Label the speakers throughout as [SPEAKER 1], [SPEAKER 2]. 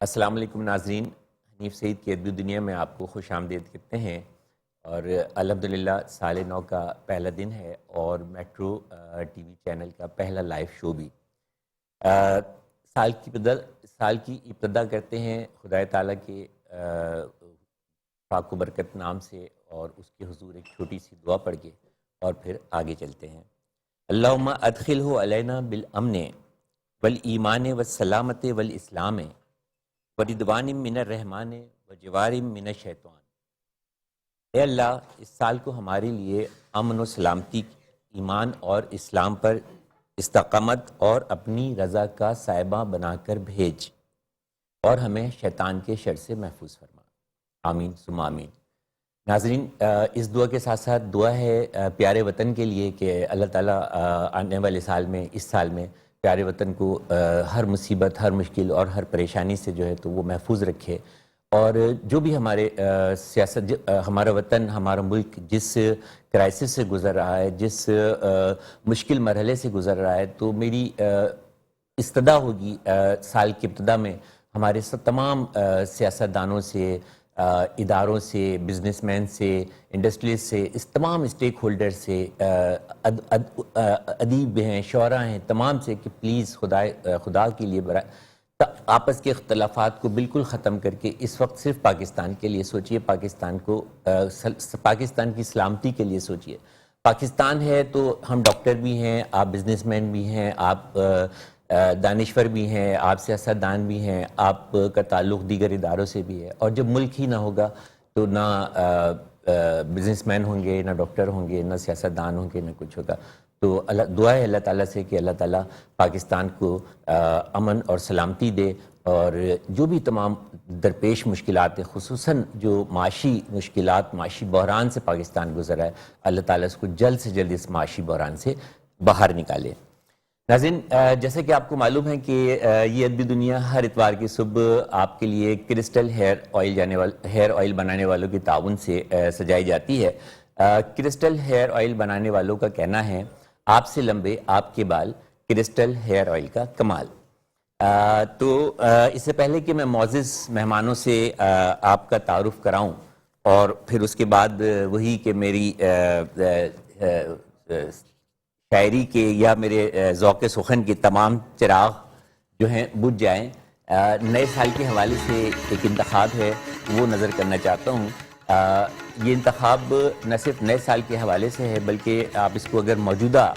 [SPEAKER 1] السلام علیکم ناظرین، حنیف سعید کی ادبی دنیا میں آپ کو خوش آمدید کہتے ہیں۔ اور الحمدللہ سال نو کا پہلا دن ہے اور میٹرو ٹی وی چینل کا پہلا لائیو شو بھی۔ سال کی ابتدا کرتے ہیں خدائے تعالیٰ کے پاک و برکت نام سے اور اس کے حضور ایک چھوٹی سی دعا پڑھ کے اور پھر آگے چلتے ہیں۔ اللہم ادخلہ علینا بالامن والایمان والسلامت والاسلام وردوان من الرحمن وجوار من الشیطان۔ اے اللہ، اس سال کو ہمارے لیے امن و سلامتی، ایمان اور اسلام پر استقامت اور اپنی رضا کا صائبہ بنا کر بھیج، اور ہمیں شیطان کے شر سے محفوظ فرما، آمین ثم آمین۔ ناظرین، اس دعا کے ساتھ ساتھ دعا ہے پیارے وطن کے لیے کہ اللہ تعالیٰ آنے والے سال میں، اس سال میں پیارے وطن کو ہر مصیبت، ہر مشکل اور ہر پریشانی سے جو ہے تو وہ محفوظ رکھے، اور جو بھی ہمارے ہمارا وطن، ہمارا ملک جس کرائسس سے گزر رہا ہے، جس مشکل مرحلے سے گزر رہا ہے، تو میری استدا ہوگی سال کی ابتدا میں ہمارے تمام سیاستدانوں سے، اداروں سے، بزنس مین سے، انڈسٹریز سے، اس تمام اسٹیک ہولڈر سے، ادیب ہیں، شعراء ہیں، تمام سے کہ پلیز خدا کے لیے آپس کے اختلافات کو بالکل ختم کر کے اس وقت صرف پاکستان کے لیے سوچئے، پاکستان کی سلامتی کے لیے سوچئے۔ پاکستان ہے تو ہم ڈاکٹر بھی ہیں، آپ بزنس مین بھی ہیں، آپ دانشور بھی ہیں، آپ سیاستدان بھی ہیں، آپ کا تعلق دیگر اداروں سے بھی ہے، اور جب ملک ہی نہ ہوگا تو نہ بزنس مین ہوں گے، نہ ڈاکٹر ہوں گے، نہ سیاستدان ہوں گے، نہ کچھ ہوگا۔ تو دعا ہے اللہ تعالیٰ سے کہ اللہ تعالیٰ پاکستان کو امن اور سلامتی دے، اور جو بھی تمام درپیش مشکلات ہیں، خصوصاً جو معاشی مشکلات، معاشی بحران سے پاکستان گزر رہا ہے، اللہ تعالیٰ اس کو جلد سے جلد اس معاشی بحران سے باہر نکالے۔ ناظرین، جیسے کہ آپ کو معلوم ہے کہ یہ ادبی دنیا ہر اتوار کی صبح آپ کے لیے کرسٹل ہیئر آئل بنانے والوں کے تعاون سے سجائی جاتی ہے۔ کرسٹل ہیئر آئل بنانے والوں کا کہنا ہے، آپ سے لمبے آپ کے بال، کرسٹل ہیئر آئل کا کمال۔ تو اس سے پہلے کہ میں معزز مہمانوں سے آپ کا تعارف کراؤں، اور پھر اس کے بعد وہی کہ میری شاعری کے یا میرے ذوق سخن کے تمام چراغ جو ہیں بجھ جائیں، نئے سال کے حوالے سے ایک انتخاب ہے، وہ نظر کرنا چاہتا ہوں۔ یہ انتخاب نہ صرف نئے سال کے حوالے سے ہے، بلکہ آپ اس کو اگر موجودہ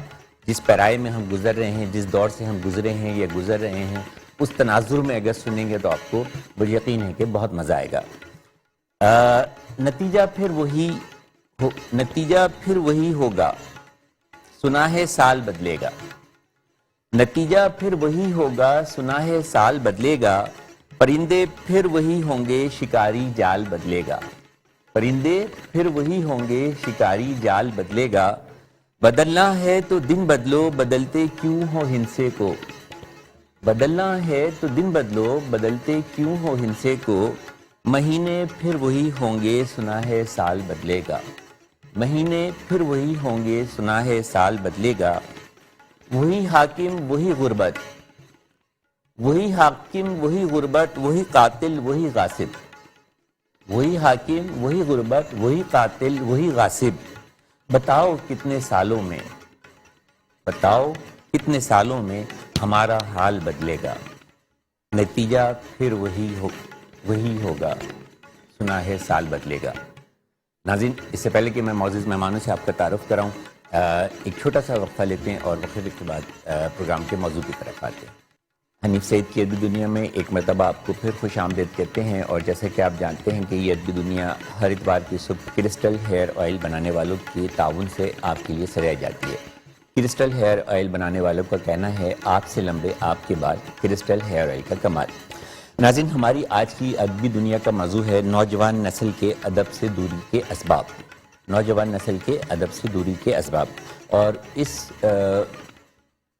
[SPEAKER 1] جس پیرائے میں ہم گزر رہے ہیں، جس دور سے ہم گزرے ہیں یا گزر رہے ہیں، اس تناظر میں اگر سنیں گے تو آپ کو مجھے یقین ہے کہ بہت مزہ آئے گا۔ نتیجہ پھر وہی ہوگا، سنا ہے سال بدلے گا۔ نتیجہ پھر وہی ہوگا، سنا ہے سال بدلے گا، پرندے پھر وہی ہوں گے، شکاری جال بدلے گا۔ پرندے پھر وہی ہوں گے، شکاری جال بدلے گا۔ بدلنا ہے تو دن بدلو، بدلتے کیوں ہو ہنسے کو۔ بدلنا ہے تو دن بدلو، بدلتے کیوں ہو ہنسے کو۔ مہینے پھر وہی ہوں گے، سنا ہے سال بدلے گا۔ مہینے پھر وہی ہوں گے، سنا ہے سال بدلے گا۔ وہی حاکم وہی غربت، وہی حاکم وہی غربت، وہی قاتل وہی غاصب۔ وہی حاکم وہی غربت، وہی قاتل وہی غاصب۔ بتاؤ کتنے سالوں میں، بتاؤ کتنے سالوں میں ہمارا حال بدلے گا۔ نتیجہ پھر وہی ہوگا، سنا ہے سال بدلے گا۔ ناظرین، اس سے پہلے کہ میں معزز مہمانوں سے آپ کا تعارف کراؤں، ایک چھوٹا سا وقفہ لیتے ہیں اور وقفے کے بعد پروگرام کے موضوع کی طرف آتے ہیں۔ حنیف سعید کی ادبی دنیا میں ایک مرتبہ آپ کو پھر خوش آمدید کہتے ہیں، اور جیسا کہ آپ جانتے ہیں کہ یہ ادبی دنیا ہر اتوار کی صبح کرسٹل ہیئر آئل بنانے والوں کے تعاون سے آپ کے لیے سجائی جاتی ہے۔ کرسٹل ہیئر آئل بنانے والوں کا کہنا ہے، آپ سے لمبے آپ کے بال، کرسٹل ہیئر آئل کا کمال۔ ناظرین، ہماری آج کی ادبی دنیا کا موضوع ہے نوجوان نسل کے ادب سے دوری کے اسباب۔ نوجوان نسل کے ادب سے دوری کے اسباب، اور اس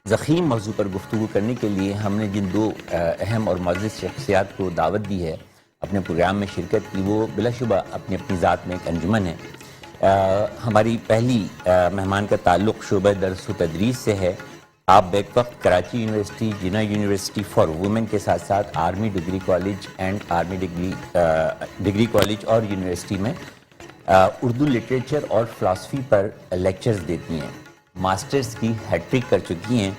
[SPEAKER 1] ضخیم موضوع پر گفتگو کرنے کے لیے ہم نے جن دو اہم اور معزز شخصیات کو دعوت دی ہے اپنے پروگرام میں شرکت کی، وہ بلا شبہ اپنی اپنی ذات میں ایک انجمن ہے۔ ہماری پہلی مہمان کا تعلق شعبہ درس و تدریس سے ہے، آپ بیک وقت Karachi university, Jinnah university for women کے ساتھ ساتھ army degree college and army degree college اور یونیورسٹی میں اردو لٹریچر اور فلاسفی پر لیکچرز دیتی ہیں. ماسٹرز کی ہیٹرک کر چکی ہیں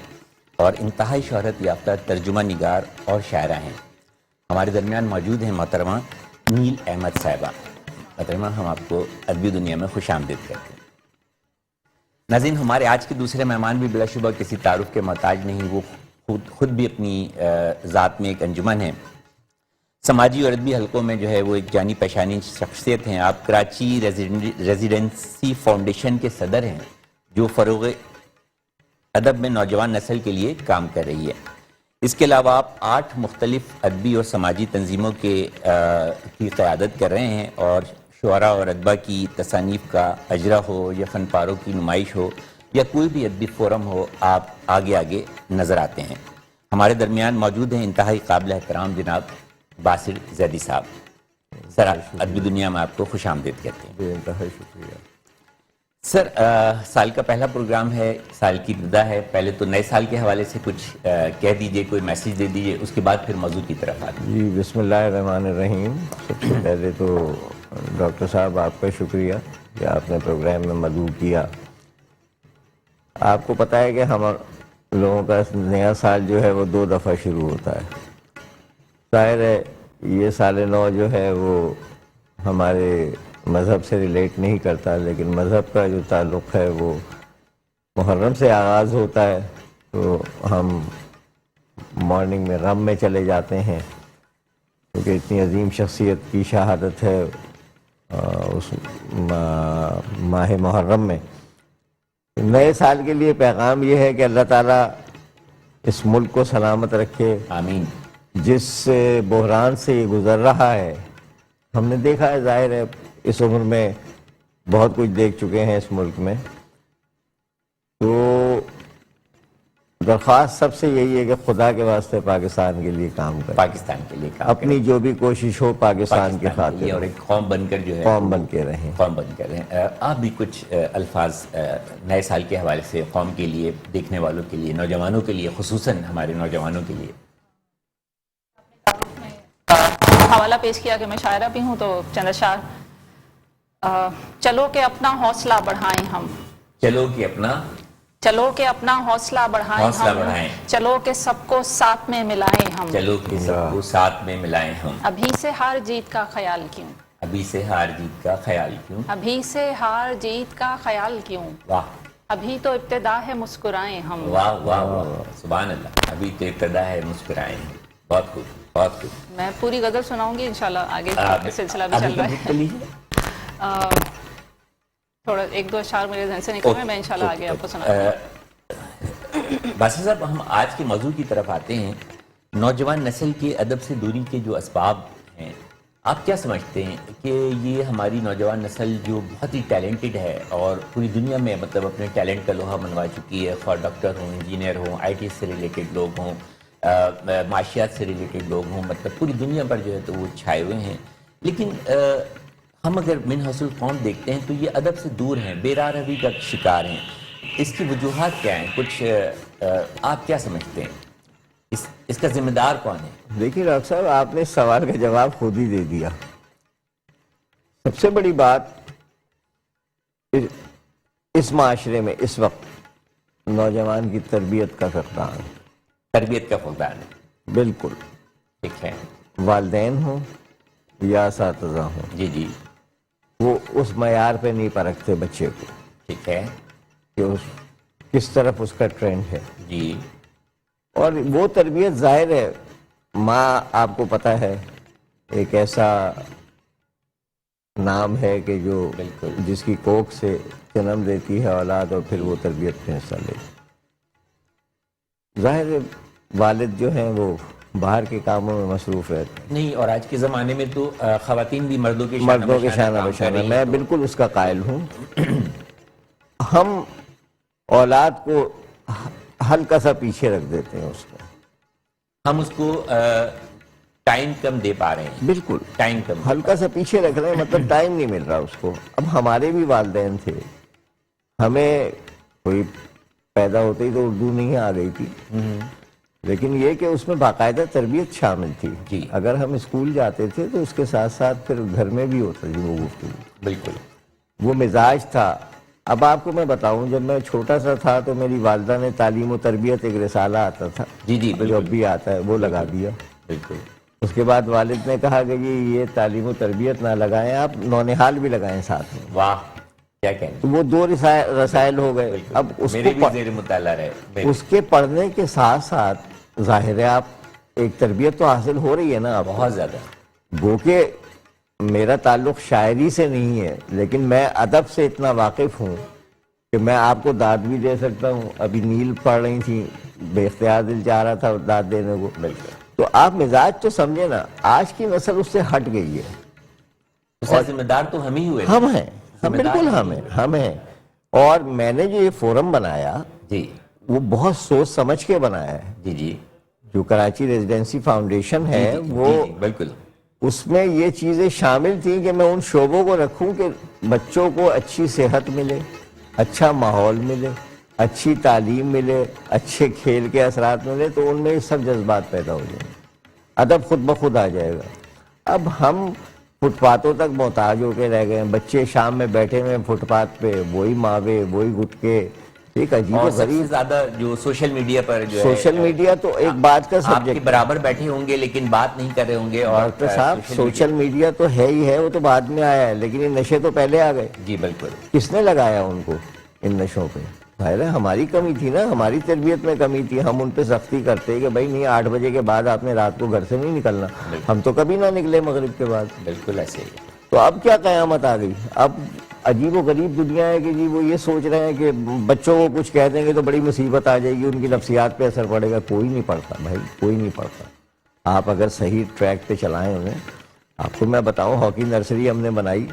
[SPEAKER 1] اور انتہائی شہرت یافتہ ترجمہ نگار اور شاعرہ ہیں. ہمارے درمیان موجود ہیں محترمہ نیل احمد صاحبہ. محترمہ، ہم آپ کو ادبی دنیا میں خوش آمدید کرتے ہیں. ناظرین، ہمارے آج کے دوسرے مہمان بھی بلا شبہ کسی تعارف کے محتاج نہیں. وہ خود بھی اپنی ذات میں ایک انجمن ہے. سماجی اور ادبی حلقوں میں جو ہے وہ ایک جانی پہچانی شخصیت ہیں. آپ کراچی ریزیڈنسی فاؤنڈیشن کے صدر ہیں جو فروغ ادب میں نوجوان نسل کے لیے کام کر رہی ہے. اس کے علاوہ آپ 8 مختلف ادبی اور سماجی تنظیموں کی قیادت کر رہے ہیں اور شعراء اور ادبا کی تصانیف کا اجرا ہو یا فن پاروں کی نمائش ہو یا کوئی بھی ادبی فورم ہو، آپ آگے آگے نظر آتے ہیں. ہمارے درمیان موجود ہیں انتہائی قابل احترام جناب باسر زیدی صاحب. سر، ادبی دنیا میں آپ کو خوش آمدید کہتے ہیں.
[SPEAKER 2] انتہائی شکریہ
[SPEAKER 1] سر. سال کا پہلا پروگرام ہے، سال کی ابتدا ہے. پہلے تو نئے سال کے حوالے سے کچھ کہہ دیجئے، کوئی میسیج دے دیجئے، اس کے بعد پھر موضوع کی طرف آتے ہیں.
[SPEAKER 2] جی. بسم اللہ الرحمن الرحیم. سب سے پہلے تو ڈاکٹر صاحب آپ کا شکریہ کہ آپ نے پروگرام میں مدعو کیا. آپ کو پتہ ہے کہ ہم لوگوں کا نیا سال جو ہے وہ 2 دفعہ شروع ہوتا ہے. ظاہر ہے یہ سال نو جو ہے وہ ہمارے مذہب سے ریلیٹ نہیں کرتا، لیکن مذہب کا جو تعلق ہے وہ محرم سے آغاز ہوتا ہے. تو ہم مارننگ میں غم میں چلے جاتے ہیں کیونکہ اتنی عظیم شخصیت کی شہادت ہے اس ماہ محرم میں. نئے سال کے لیے پیغام یہ ہے کہ اللہ تعالیٰ اس ملک کو سلامت رکھے.
[SPEAKER 1] آمین.
[SPEAKER 2] جس بحران سے یہ گزر رہا ہے، ہم نے دیکھا ہے، ظاہر ہے اس عمر میں بہت کچھ دیکھ چکے ہیں اس ملک میں. تو درخواست سب سے یہی ہے کہ خدا کے واسطے پاکستان کے لیے کام کریں،
[SPEAKER 1] پاکستان کے لیے کام
[SPEAKER 2] اپنی جو بھی کوشش ہو پاکستان کی
[SPEAKER 1] اور
[SPEAKER 2] خاطر
[SPEAKER 1] ایک قوم بن کر جو ہے
[SPEAKER 2] قوم بن کے رہیں.
[SPEAKER 1] قوم بن کر رہیں. آپ بھی کچھ الفاظ نئے سال کے حوالے سے قوم کے لیے، دیکھنے والوں کے لیے، نوجوانوں کے لیے، خصوصاً ہمارے نوجوانوں کے لیے.
[SPEAKER 3] حوالہ پیش کیا کہ میں شاعرہ بھی ہوں، تو چند اشعار. چلو کہ اپنا حوصلہ بڑھائیں ہم،
[SPEAKER 1] چلو کہ اپنا
[SPEAKER 3] حوصلہ بڑھائیں ہم، چلو کہ سب کو ساتھ میں ملائیں ہم،
[SPEAKER 1] چلو کہ سب کو ساتھ میں ملائیں ہم.
[SPEAKER 3] ابھی سے ہار جیت کا خیال کیوں،
[SPEAKER 1] ابھی سے ہار جیت کا خیال کیوں،
[SPEAKER 3] ابھی سے ہار جیت کا خیال کیوں،
[SPEAKER 1] واہ
[SPEAKER 3] ابھی تو ابتدا ہے مسکرائیں ہم.
[SPEAKER 1] واہ واہ واہ، سبحان اللہ. ابھی تو ابتدا ہے مسکرائیں ہم. بہت خوب، بہت خوب.
[SPEAKER 3] میں پوری غزل سناؤں گی انشاءاللہ. آگے سلسلہ بھی چل رہا ہے. تھوڑا 1-2 اشعار میرے ذہن سے نکل رہے ہیں، میں انشاءاللہ آگے آپ کو سناؤں گی.
[SPEAKER 1] باسر صاحب، ہم آج کے موضوع کی طرف آتے ہیں. نوجوان نسل کے ادب سے دوری کے جو اسباب ہیں، آپ کیا سمجھتے ہیں کہ یہ ہماری نوجوان نسل جو بہت ہی ٹیلنٹڈ ہے اور پوری دنیا میں مطلب اپنے ٹیلنٹ کا لوہا منوا چکی ہے، خواہ ڈاکٹر ہوں، انجینئر ہوں، آئی ٹی سے ریلیٹڈ لوگ ہوں، معاشیات سے ریلیٹڈ لوگ ہوں، مطلب پوری دنیا پر جو ہے تو وہ چھائے ہوئے ہیں، لیکن ہم اگر من حاصل قوم دیکھتے ہیں تو یہ ادب سے دور ہیں، بے راہ روی کا شکار ہیں. اس کی وجوہات کیا ہیں؟ کچھ آپ کیا سمجھتے ہیں؟ اس کا ذمہ دار کون ہے؟
[SPEAKER 2] دیکھیے ڈاکٹر صاحب، آپ نے اس سوال کا جواب خود ہی دے دیا. سب سے بڑی بات اس معاشرے میں اس وقت نوجوان کی تربیت کا فقدان.
[SPEAKER 1] تربیت کا فقدان ہے.
[SPEAKER 2] بالکل
[SPEAKER 1] ٹھیک ہے.
[SPEAKER 2] والدین ہوں یا اساتذہ ہوں،
[SPEAKER 1] جی جی،
[SPEAKER 2] وہ اس معیار پہ نہیں پرکھتے بچے کو
[SPEAKER 1] ٹھیک ہے.
[SPEAKER 2] کہ کس طرف اس کا ٹرینڈ ہے.
[SPEAKER 1] جی.
[SPEAKER 2] اور وہ تربیت ظاہر ہے، ماں آپ کو پتہ ہے ایک ایسا نام ہے کہ جو
[SPEAKER 1] بالکل
[SPEAKER 2] جس کی کوکھ سے جنم دیتی ہے اولاد اور پھر وہ تربیت میں حصہ لیتی. ظاہر ہے والد جو ہیں وہ باہر کے کاموں میں مصروف رہتے ہیں.
[SPEAKER 1] نہیں، اور آج کے زمانے میں تو خواتین بھی مردوں کے
[SPEAKER 2] شانہ بشانہ. میں بالکل اس کا قائل ہوں. ہم اولاد کو ہلکا سا پیچھے رکھ دیتے ہیں، اس کو
[SPEAKER 1] ہم اس کو ٹائم کم دے پا رہے ہیں.
[SPEAKER 2] بالکل
[SPEAKER 1] ٹائم کم،
[SPEAKER 2] ہلکا سا پیچھے رکھ رہے ہیں، مطلب ٹائم نہیں مل رہا اس کو. اب ہمارے بھی والدین تھے، ہمیں کوئی پیدا ہوتے ہی تو اردو نہیں آ گئی تھی، لیکن یہ کہ اس میں باقاعدہ تربیت شامل تھی.
[SPEAKER 1] جی.
[SPEAKER 2] اگر ہم اسکول جاتے تھے تو اس کے ساتھ ساتھ پھر گھر میں بھی ہوتا تھی وہ گفتگو.
[SPEAKER 1] بالکل.
[SPEAKER 2] وہ مزاج تھا. اب آپ کو میں بتاؤں، جب میں چھوٹا سا تھا تو میری والدہ نے تعلیم و تربیت ایک رسالہ آتا تھا،
[SPEAKER 1] جی جی
[SPEAKER 2] جو
[SPEAKER 1] بالکل
[SPEAKER 2] اب بھی آتا ہے، وہ لگا دیا.
[SPEAKER 1] بالکل.
[SPEAKER 2] اس کے بعد والد نے کہا کہ یہ تعلیم و تربیت نہ لگائیں، آپ نونہال بھی لگائیں ساتھ میں.
[SPEAKER 1] واہ کیا کہنا.
[SPEAKER 2] تو وہ 2 رسائل ہو گئے. اب اس
[SPEAKER 1] میرے
[SPEAKER 2] کو
[SPEAKER 1] بھی زیر مطالعہ رہے.
[SPEAKER 2] اس کے پڑھنے کے ساتھ ساتھ ظاہر ہے آپ ایک تربیت تو حاصل ہو رہی ہے نا.
[SPEAKER 1] بہت زیادہ.
[SPEAKER 2] گو کہ میرا تعلق شاعری سے نہیں ہے، لیکن میں ادب سے اتنا واقف ہوں کہ میں آپ کو داد بھی دے سکتا ہوں. ابھی نیل پڑھ رہی تھی، بے اختیار دل چاہ رہا تھا داد دینے کو.
[SPEAKER 1] بالکل.
[SPEAKER 2] تو آپ مزاج تو سمجھے نا، آج کی نسل اس سے ہٹ گئی ہے.
[SPEAKER 1] اس کا ذمہ دار تو ہم ہی ہوئے.
[SPEAKER 2] ہم ہیں، ہم بالکل ہم ہیں. اور میں نے جو یہ فورم بنایا
[SPEAKER 1] جی
[SPEAKER 2] وہ بہت سوچ سمجھ کے بنایا ہے.
[SPEAKER 1] جی جی
[SPEAKER 2] جو کراچی ریزیڈنسی فاؤنڈیشن ہے وہ
[SPEAKER 1] بالکل
[SPEAKER 2] اس میں یہ چیزیں شامل تھیں کہ میں ان شعبوں کو رکھوں کہ بچوں کو اچھی صحت ملے، اچھا ماحول ملے، اچھی تعلیم ملے، اچھے کھیل کے اثرات ملے، تو ان میں یہ سب جذبات پیدا ہو جائیں گے، ادب خود بخود آ جائے گا. اب ہم فٹ پاتھوں تک محتاج ہو کے رہ گئے ہیں. بچے شام میں بیٹھے ہوئے فٹ پاتھ پہ، وہی ماوے، وہی گٹکے. ایک عجیب و
[SPEAKER 1] اور سب سے
[SPEAKER 2] غریب
[SPEAKER 1] زیادہ جو سوشل میڈیا پر جو ہے
[SPEAKER 2] سوشل میڈیا تو ایک بات کا
[SPEAKER 1] آپ کے
[SPEAKER 2] سبجیکٹ.
[SPEAKER 1] برابر بیٹھے ہوں گے لیکن بات نہیں کر رہے ہوں گے. اور
[SPEAKER 2] ڈاکٹر صاحب سوشل میڈیا تو ہے ہی ہے، وہ تو بعد میں آیا ہے، لیکن یہ نشے تو پہلے آ گئے.
[SPEAKER 1] جی بالکل.
[SPEAKER 2] کس نے لگایا ان کو ان نشوں پہ؟ ظاہر ہے ہماری کمی تھی نا، ہماری تربیت میں کمی تھی. ہم ان پہ سختی کرتے کہ بھائی نہیں، 8 بجے کے بعد آپ نے رات کو گھر سے نہیں نکلنا. ہم تو کبھی نہ نکلے مغرب کے بعد.
[SPEAKER 1] بالکل ایسے ہی.
[SPEAKER 2] تو اب کیا قیامت آ گئی. اب عجیب و غریب دنیا ہے کہ جی وہ یہ سوچ رہے ہیں کہ بچوں کو کچھ کہہ دیں گے تو بڑی مصیبت آ جائے گی، ان کی نفسیات پہ اثر پڑے گا. کوئی نہیں پڑتا بھائی، کوئی نہیں پڑتا. آپ اگر صحیح ٹریک پہ چلائیں انہیں. آپ کو میں بتاؤں، ہاکی نرسری ہم نے بنائی،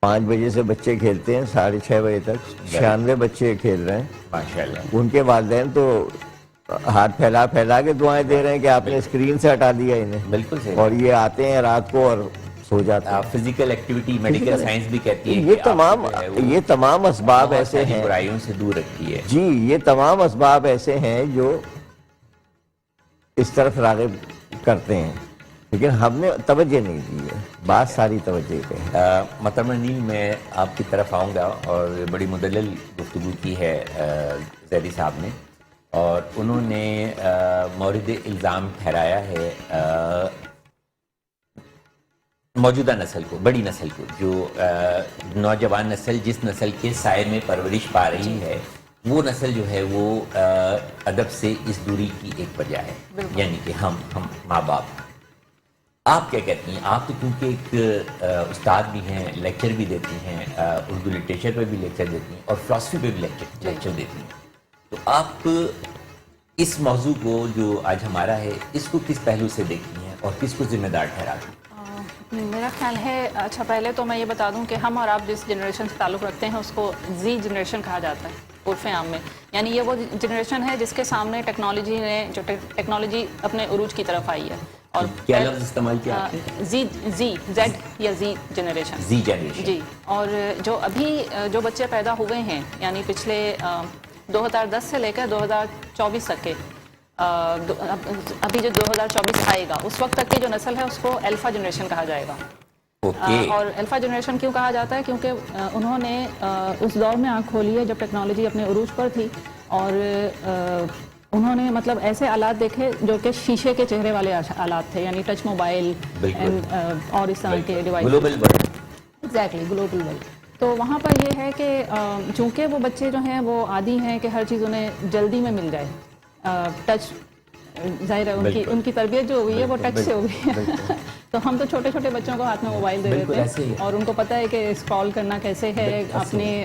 [SPEAKER 2] 5 بجے سے بچے کھیلتے ہیں 6:30 بجے تک. 96 بچے کھیل رہے ہیں
[SPEAKER 1] ماشاءاللہ.
[SPEAKER 2] ان کے والدین تو ہاتھ پھیلا پھیلا کے دعائیں دے رہے ہیں کہ آپ نے اسکرین سے ہٹا دیا انہیں.
[SPEAKER 1] بالکل صحیح.
[SPEAKER 2] اور یہ آتے ہیں رات کو اور سو جاتے ہیں.
[SPEAKER 1] فزیکل ایکٹیویٹی میڈیکل سائنس بھی کہتی ہے
[SPEAKER 2] یہ تمام اسباب ایسے ہیں،
[SPEAKER 1] برائیوں سے دور رکھتی ہے.
[SPEAKER 2] جی یہ تمام اسباب ایسے ہیں جو اس طرف راغب کرتے ہیں، لیکن ہم نے توجہ نہیں دی ہے. بات ساری توجہ پہ ہے.
[SPEAKER 1] محترمہ نیل، میں آپ کی طرف آؤں گا. اور بڑی مدلل گفتگو کی ہے زیدی صاحب نے، اور انہوں نے مورد الزام ٹھہرایا ہے موجودہ نسل کو، بڑی نسل کو، جو نوجوان نسل جس نسل کے سائے میں پرورش پا رہی ہے، وہ نسل جو ہے وہ ادب سے اس دوری کی ایک وجہ ہے. یعنی کہ ہم ماں باپ. آپ کیا کہتی ہیں؟ آپ تو کیونکہ ایک استاد بھی ہیں، لیکچر بھی دیتی ہیں، اردو لٹریچر پہ بھی لیکچر دیتی ہیں اور فلسفی پہ بھی لیکچر دیتی ہیں. تو آپ اس موضوع کو جو آج ہمارا ہے، اس کو کس پہلو سے دیکھتی ہیں اور کس کو ذمہ دار ٹھہراتی ہیں؟
[SPEAKER 3] میرا خیال ہے، اچھا پہلے تو میں یہ بتا دوں کہ ہم اور آپ جس جنریشن سے تعلق رکھتے ہیں اس کو زی جنریشن کہا جاتا ہے عرف عام میں. یعنی یہ وہ جنریشن ہے جس کے سامنے ٹیکنالوجی نے جو ٹیکنالوجی اپنے عروج کی طرف آئی ہے. اور
[SPEAKER 1] کیا لفظ استعمال کیا آپ نے؟
[SPEAKER 3] زیڈ یا زی جنریشن.
[SPEAKER 1] زی جنریشن. جی.
[SPEAKER 3] اور جو ابھی جو بچے پیدا ہوئے ہیں، یعنی پچھلے 2010 سے لے کر 2024 تک کے، ابھی جو 2024 آئے گا اس وقت تک کی جو نسل ہے اس کو الفا جنریشن کہا جائے گا. اور الفا جنریشن کیوں کہا جاتا ہے؟ کیونکہ انہوں نے اس دور میں آنکھ کھولی ہے جب ٹیکنالوجی اپنے عروج پر تھی، اور انہوں نے مطلب ایسے آلات دیکھے جو کہ شیشے کے چہرے والے آلات تھے، یعنی ٹچ موبائل اور اس طرح کے device.
[SPEAKER 1] Global world.
[SPEAKER 3] Exactly, global world. تو وہاں پر یہ ہے کہ چونکہ وہ بچے جو ہیں وہ عادی ہیں کہ ہر چیز انہیں جلدی میں مل جائے. ٹچ ظاہر ہے ان کی تربیت جو ہوئی ہے وہ ٹچ سے ہو گئی ہے. تو ہم تو چھوٹے چھوٹے بچوں کو ہاتھ میں موبائل دے دیتے ہیں اور ان کو پتہ ہے کہ اسکرال کرنا کیسے ہے، اپنے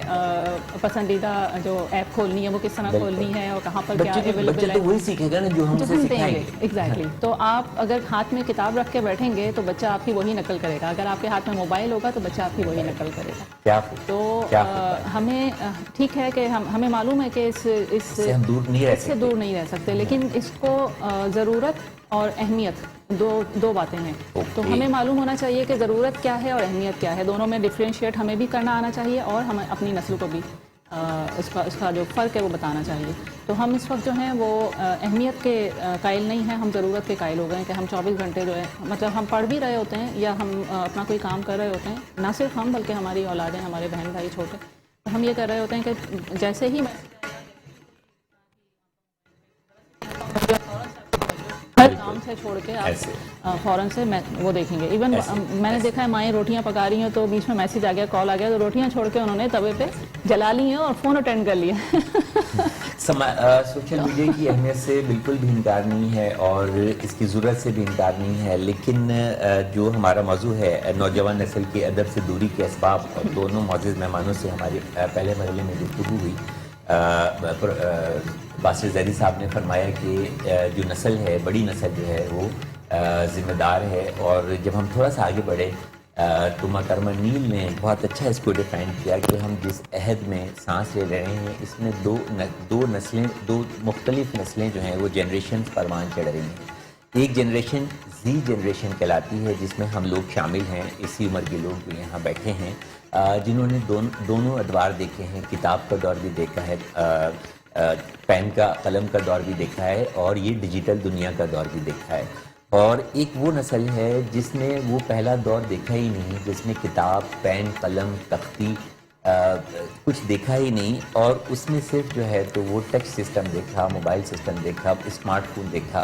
[SPEAKER 3] پسندیدہ جو ایپ کھولنی ہے وہ کس طرح کھولنی ہے اور کہاں پر کیا اویلیبل ہے.
[SPEAKER 1] تو وہی سیکھے گا نا جو ہم اسے سکھائیں گے.
[SPEAKER 3] ایگزیکٹلی. تو آپ اگر ہاتھ میں کتاب رکھ کے بیٹھیں گے تو بچہ آپ کی وہی نقل کرے گا. اگر آپ کے ہاتھ میں موبائل ہوگا تو بچہ آپ کی وہی نقل کرے گا. تو ہمیں ٹھیک ہے کہ ہمیں معلوم ہے کہ اس سے دور نہیں رہ سکتے، لیکن اس کو ضرورت اور اہمیت دو باتیں ہیں. تو ہمیں معلوم ہونا چاہیے کہ ضرورت کیا ہے اور اہمیت کیا ہے. دونوں میں ڈفرینشیٹ ہمیں بھی کرنا آنا چاہیے اور ہمیں اپنی نسل کو بھی اس کا جو فرق ہے وہ بتانا چاہیے. تو ہم اس وقت جو ہیں وہ اہمیت کے قائل نہیں ہیں, ہم ضرورت کے قائل ہو گئے ہیں کہ ہم 24 گھنٹے جو ہے مطلب ہم پڑھ بھی رہے ہوتے ہیں یا ہم اپنا کوئی کام کر رہے ہوتے ہیں, نہ صرف ہم بلکہ ہماری اولادیں, ہمارے بہن بھائی چھوٹے, تو ہم یہ کر رہے ہوتے ہیں کہ جیسے ہی ہر کام سے چھوڑ کے آپ فوراً سے وہ دیکھیں گے. ایون میں نے دیکھا ہے مائیں روٹیاں پکا رہی ہیں تو بیچ میں میسج آ گیا, کال آ گیا, تو روٹیاں چھوڑ کے انہوں نے توے پہ جلا لی ہیں اور فون اٹینڈ کر لیا.
[SPEAKER 1] سوشل میڈیا کی اہمیت سے بالکل بھی انکار نہیں ہے اور اس کی ضرورت سے بھی انکار نہیں ہے, لیکن جو ہمارا موضوع ہے نوجوان نسل کے ادب سے دوری کے اسباب, اور دونوں معزز مہمانوں سے ہمارے پہلے مرحلے میں گفتگو ہوئی. باسر زیدی صاحب نے فرمایا کہ جو نسل ہے, بڑی نسل جو ہے وہ ذمہ دار ہے, اور جب ہم تھوڑا سا آگے بڑھے تو محترمہ نیل نے بہت اچھا اس کو ڈیفائن کیا کہ ہم جس عہد میں سانس لے رہے ہیں اس میں دو نسلیں, دو مختلف نسلیں جو ہیں وہ جنریشن پروان چڑھ رہی ہیں. ایک جنریشن زی جنریشن کہلاتی ہے جس میں ہم لوگ شامل ہیں, اسی عمر کے لوگ جو یہاں بیٹھے ہیں, جنہوں نے دونوں ادوار دیکھے ہیں, کتاب کا دور بھی دیکھا ہے, پین کا قلم کا دور بھی دیکھا ہے, اور یہ ڈیجیٹل دنیا کا دور بھی دیکھا ہے. اور ایک وہ نسل ہے جس نے وہ پہلا دور دیکھا ہی نہیں, جس نے کتاب, پین, قلم, تختی کچھ دیکھا ہی نہیں, اور اس نے صرف جو ہے تو وہ ٹچ سسٹم دیکھا, موبائل سسٹم دیکھا, اسمارٹ فون دیکھا.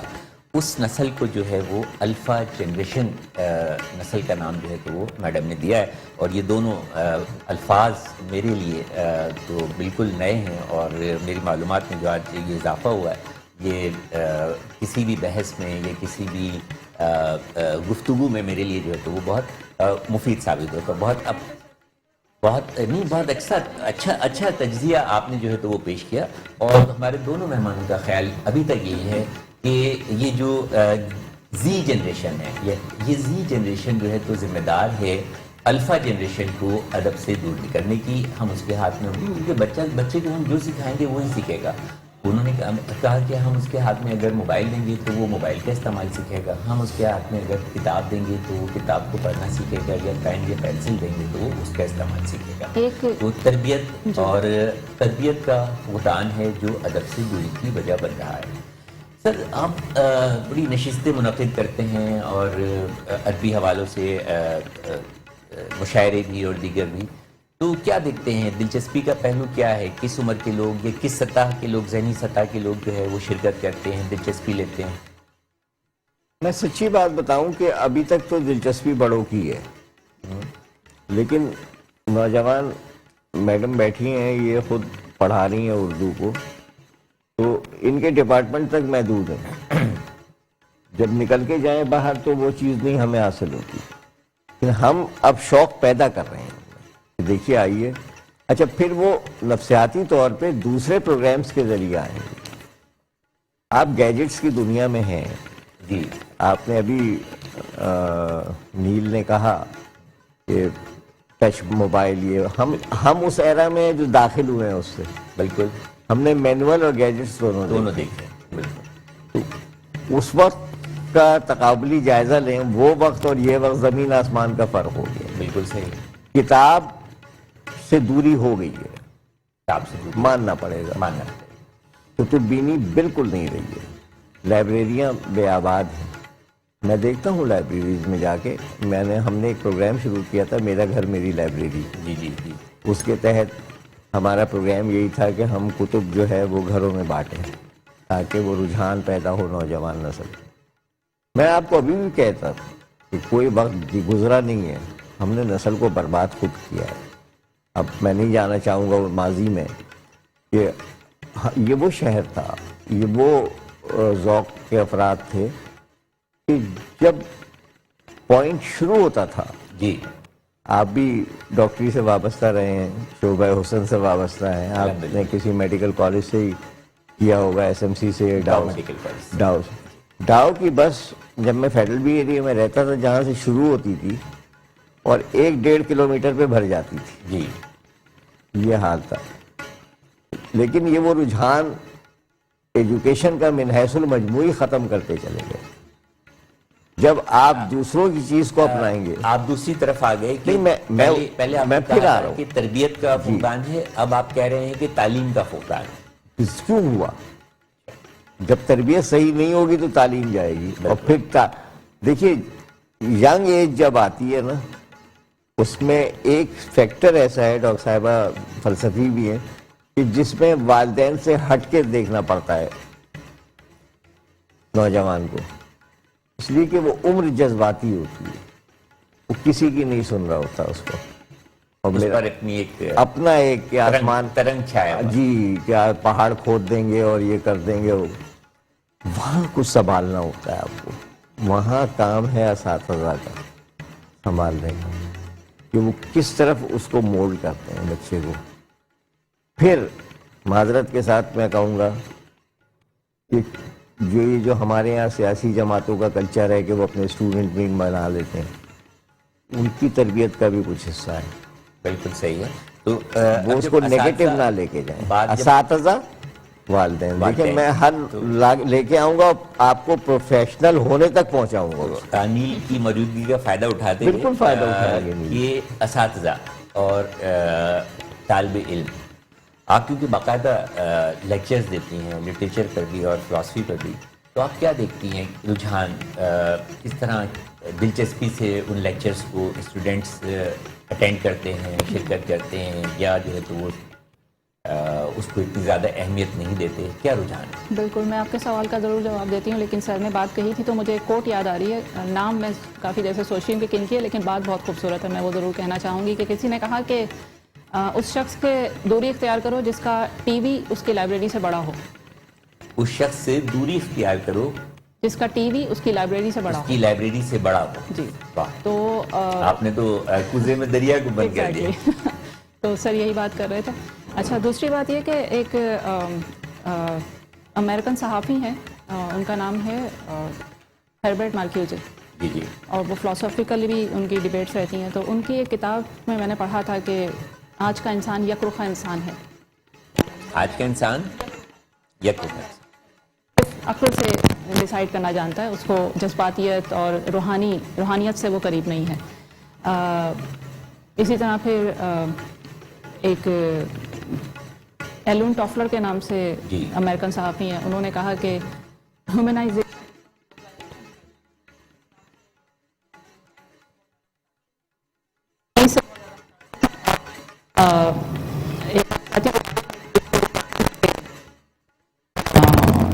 [SPEAKER 1] اس نسل کو جو ہے وہ الفا جنریشن نسل کا نام جو ہے تو وہ میڈم نے دیا ہے. اور یہ دونوں الفاظ میرے لیے تو بالکل نئے ہیں, اور میری معلومات میں جو آج یہ اضافہ ہوا ہے یہ کسی بھی بحث میں یا کسی بھی گفتگو میں میرے لیے جو ہے تو وہ بہت مفید ثابت ہوتا ہے. بہت اچھا تجزیہ آپ نے جو ہے تو وہ پیش کیا, اور ہمارے دونوں مہمانوں کا خیال ابھی تک یہ ہے کہ یہ جو زی جنریشن ہے, یہ زی جنریشن جو ہے تو ذمہ دار ہے الفا جنریشن کو ادب سے دور کرنے کی. ہم اس کے ہاتھ میں ہوں گے, کیونکہ بچے کو ہم جو سکھائیں گے وہی سیکھے گا. انہوں نے کہا کہ ہم اس کے ہاتھ میں اگر موبائل دیں گے تو وہ موبائل کا استعمال سیکھے گا, ہم اس کے ہاتھ میں اگر کتاب دیں گے تو وہ کتاب کو پڑھنا سیکھے گا, یا پین یا پینسل دیں گے تو وہ اس کا استعمال سیکھے گا. تو تربیت اور تربیت کا فقدان ہے جو ادب سے دوری کی وجہ بن رہا ہے. سر, آپ بڑی نشستیں منعقد کرتے ہیں اور ادبی حوالوں سے مشاعرے بھی اور دیگر بھی, تو کیا دیکھتے ہیں دلچسپی کا پہلو کیا ہے؟ کس عمر کے لوگ یا کس سطح کے لوگ, ذہنی سطح کے لوگ جو ہے وہ شرکت کرتے ہیں, دلچسپی لیتے ہیں؟
[SPEAKER 2] میں سچی بات بتاؤں کہ ابھی تک تو دلچسپی بڑوں کی ہے, لیکن نوجوان میڈم بیٹھی ہیں, یہ خود پڑھا رہی ہیں اردو کو, تو ان کے ڈپارٹمنٹ تک محدود ہیں. جب نکل کے جائیں باہر تو وہ چیز نہیں ہمیں حاصل ہوتی, لیکن ہم اب شوق پیدا کر رہے ہیں. دیکھیے آئیے, اچھا پھر وہ نفسیاتی طور پہ دوسرے پروگرامز کے ذریعے آئیں گے. آپ گیجٹس کی دنیا میں ہیں جی, آپ نے ابھی نیل نے کہا کہ ٹچ موبائل, یہ ہم اس ایرا میں جو داخل ہوئے ہیں اس سے بالکل ہم نے مینول اور گیجٹس دونوں دیکھے. تو اس وقت کا تقابلی جائزہ لیں, وہ وقت اور یہ وقت زمین آسمان کا فرق ہو گیا. بالکل صحیح. کتاب سے دوری ہو گئی ہے, کتاب سے دوری ماننا پڑے گا. کتب بینی بالکل نہیں رہی ہے. لائبریریاں بے آباد ہیں. میں دیکھتا ہوں لائبریریز میں جا کے. ہم نے ایک پروگرام شروع کیا تھا, میرا گھر میری لائبریری. جی. اس کے تحت ہمارا پروگرام یہی تھا کہ ہم کتب جو ہے وہ گھروں میں بانٹیں تاکہ وہ رجحان پیدا ہو نوجوان نسل. میں آپ کو ابھی بھی کہتا کہ کوئی وقت گزرا نہیں ہے, ہم نے نسل کو برباد خود کیا ہے. اب میں نہیں جانا چاہوں گا ماضی میں کہ یہ وہ شہر تھا, یہ وہ ذوق کے افراد تھے کہ جب پوائنٹ شروع ہوتا تھا. جی, آپ بھی ڈاکٹری سے وابستہ رہے ہیں, شعبہ حسن سے وابستہ ہیں, آپ نے کسی میڈیکل کالج سے ہی کیا ہوگا, ایس ایم سی سے, ڈاؤ کی بس جب میں فیڈرل بی ایریا میں رہتا تھا جہاں سے شروع ہوتی تھی اور 1-1.5 کلومیٹر پہ بھر جاتی تھی. جی, یہ حال تھا. لیکن یہ وہ رجحان ایجوکیشن کا من حیث المجموعی ختم کرتے چلے گئے. جب آپ دوسروں کی چیز کو اپنائیں گے.
[SPEAKER 1] آپ دوسری طرف آ گئے کہ
[SPEAKER 2] نہیں،
[SPEAKER 1] پہلے آپ
[SPEAKER 2] میں
[SPEAKER 1] نے
[SPEAKER 2] پھر
[SPEAKER 1] کہا
[SPEAKER 2] آ رہا ہوں.
[SPEAKER 1] کہ تربیت کا فقدان ہے، اب آپ کہہ رہے ہیں کہ تعلیم کا فقدان ہے.
[SPEAKER 2] کیوں ہوا؟ جب تربیت صحیح نہیں ہوگی تو تعلیم جائے گی. اور پھر دیکھیے ینگ ایج جب آتی ہے نا، اس میں ایک فیکٹر ایسا ہے، ڈاکٹر صاحبہ فلسفی بھی ہے، کہ جس میں والدین سے ہٹ کے دیکھنا پڑتا ہے نوجوان کو، اس لیے کہ وہ عمر جذباتی ہوتی ہے، وہ کسی کی نہیں سن رہا ہوتا اس کو. اور
[SPEAKER 1] اس
[SPEAKER 2] میرا
[SPEAKER 1] پر اپنی ایک
[SPEAKER 2] اپنا ایک کہ آسمان
[SPEAKER 1] ترنگ چھایا ہوا.
[SPEAKER 2] جی کیا پہاڑ کھود دیں گے اور یہ کر دیں گے. وہاں کچھ سنبھالنا ہوتا ہے آپ کو. وہاں کام ہے اساتذہ کا سنبھالنے کا، کہ وہ کس طرف اس کو مولڈ کرتے ہیں بچے کو. پھر معذرت کے ساتھ میں کہوں گا کہ جو ہمارے یہاں سیاسی جماعتوں کا کلچر ہے کہ وہ اپنے اسٹوڈنٹ ونگ بنا لیتے ہیں، ان کی تربیت کا بھی کچھ حصہ ہے.
[SPEAKER 1] بالکل صحیح ہے. تو
[SPEAKER 2] وہ اس کو نیگیٹو نہ لے کے جائیں. اساتذہ والدین دیکھیں، میں ہر لے کے آؤں گا، آپ کو پروفیشنل ہونے تک پہنچاؤں گا.
[SPEAKER 1] تعمیل کی موجودگی کا فائدہ اٹھاتے
[SPEAKER 2] بالکل فائدہ اٹھائیں گے.
[SPEAKER 1] یہ اساتذہ اور طالب علم، آپ کیونکہ باقاعدہ لیکچرز دیتی ہیں لٹریچر پر بھی اور فلاسفی پر بھی، تو آپ کیا دیکھتی ہیں رجحان کس طرح دلچسپی سے ان لیکچرز کو اسٹوڈنٹس اٹینڈ کرتے ہیں، شرکت کرتے ہیں، یا جو ہے تو وہ اس کو اتنی زیادہ اہمیت نہیں دیتے؟ کیا رجحان ہے؟
[SPEAKER 3] بالکل، میں آپ کے سوال کا ضرور جواب دیتی ہوں، لیکن سر نے بات کہی تھی تو مجھے ایک کوٹ یاد آ رہی ہے. نام میں کافی دیر سے سوچ رہی ہوں کہ کن کی ہے، لیکن بات بہت خوبصورت ہے. میں وہ ضرور کہنا چاہوں گی کہ کسی نے کہا کہ اس شخص کے دوری اختیار کرو جس کا ٹی وی اس کی لائبریری سے بڑا ہو.
[SPEAKER 1] اس شخص سے دوری اختیار کرو
[SPEAKER 3] جس کا ٹی وی اس کی لائبریری سے بڑا
[SPEAKER 1] اس
[SPEAKER 3] ہو.
[SPEAKER 1] کی لائبریری سے بڑا ہو.
[SPEAKER 3] جی.
[SPEAKER 1] واہ،
[SPEAKER 3] تو
[SPEAKER 1] آپ نے تو کوزے میں دریا کو بند کر دیا.
[SPEAKER 3] تو سر یہی بات کر رہے تھے. اچھا، دوسری بات یہ کہ ایک امریکن صحافی ہیں، ان کا نام ہے ہربرٹ مارکیوزے.
[SPEAKER 1] جی جی.
[SPEAKER 3] اور وہ فلاسفیکلی بھی ان کی ڈیبیٹس رہتی ہیں. تو ان کی ایک کتاب میں نے پڑھا تھا کہ آج کا انسان یک رخا انسان ہے.
[SPEAKER 1] آج کا انسان یک رخا انسان
[SPEAKER 3] عقل سے ڈیسائیڈ کرنا جانتا ہے، اس کو جذباتیت اور روحانیت سے وہ قریب نہیں ہے. اسی طرح پھر ایک ایلون ٹافلر کے نام سے امریکن صحافی ہیں، انہوں نے کہا کہ ہیومنائزیشن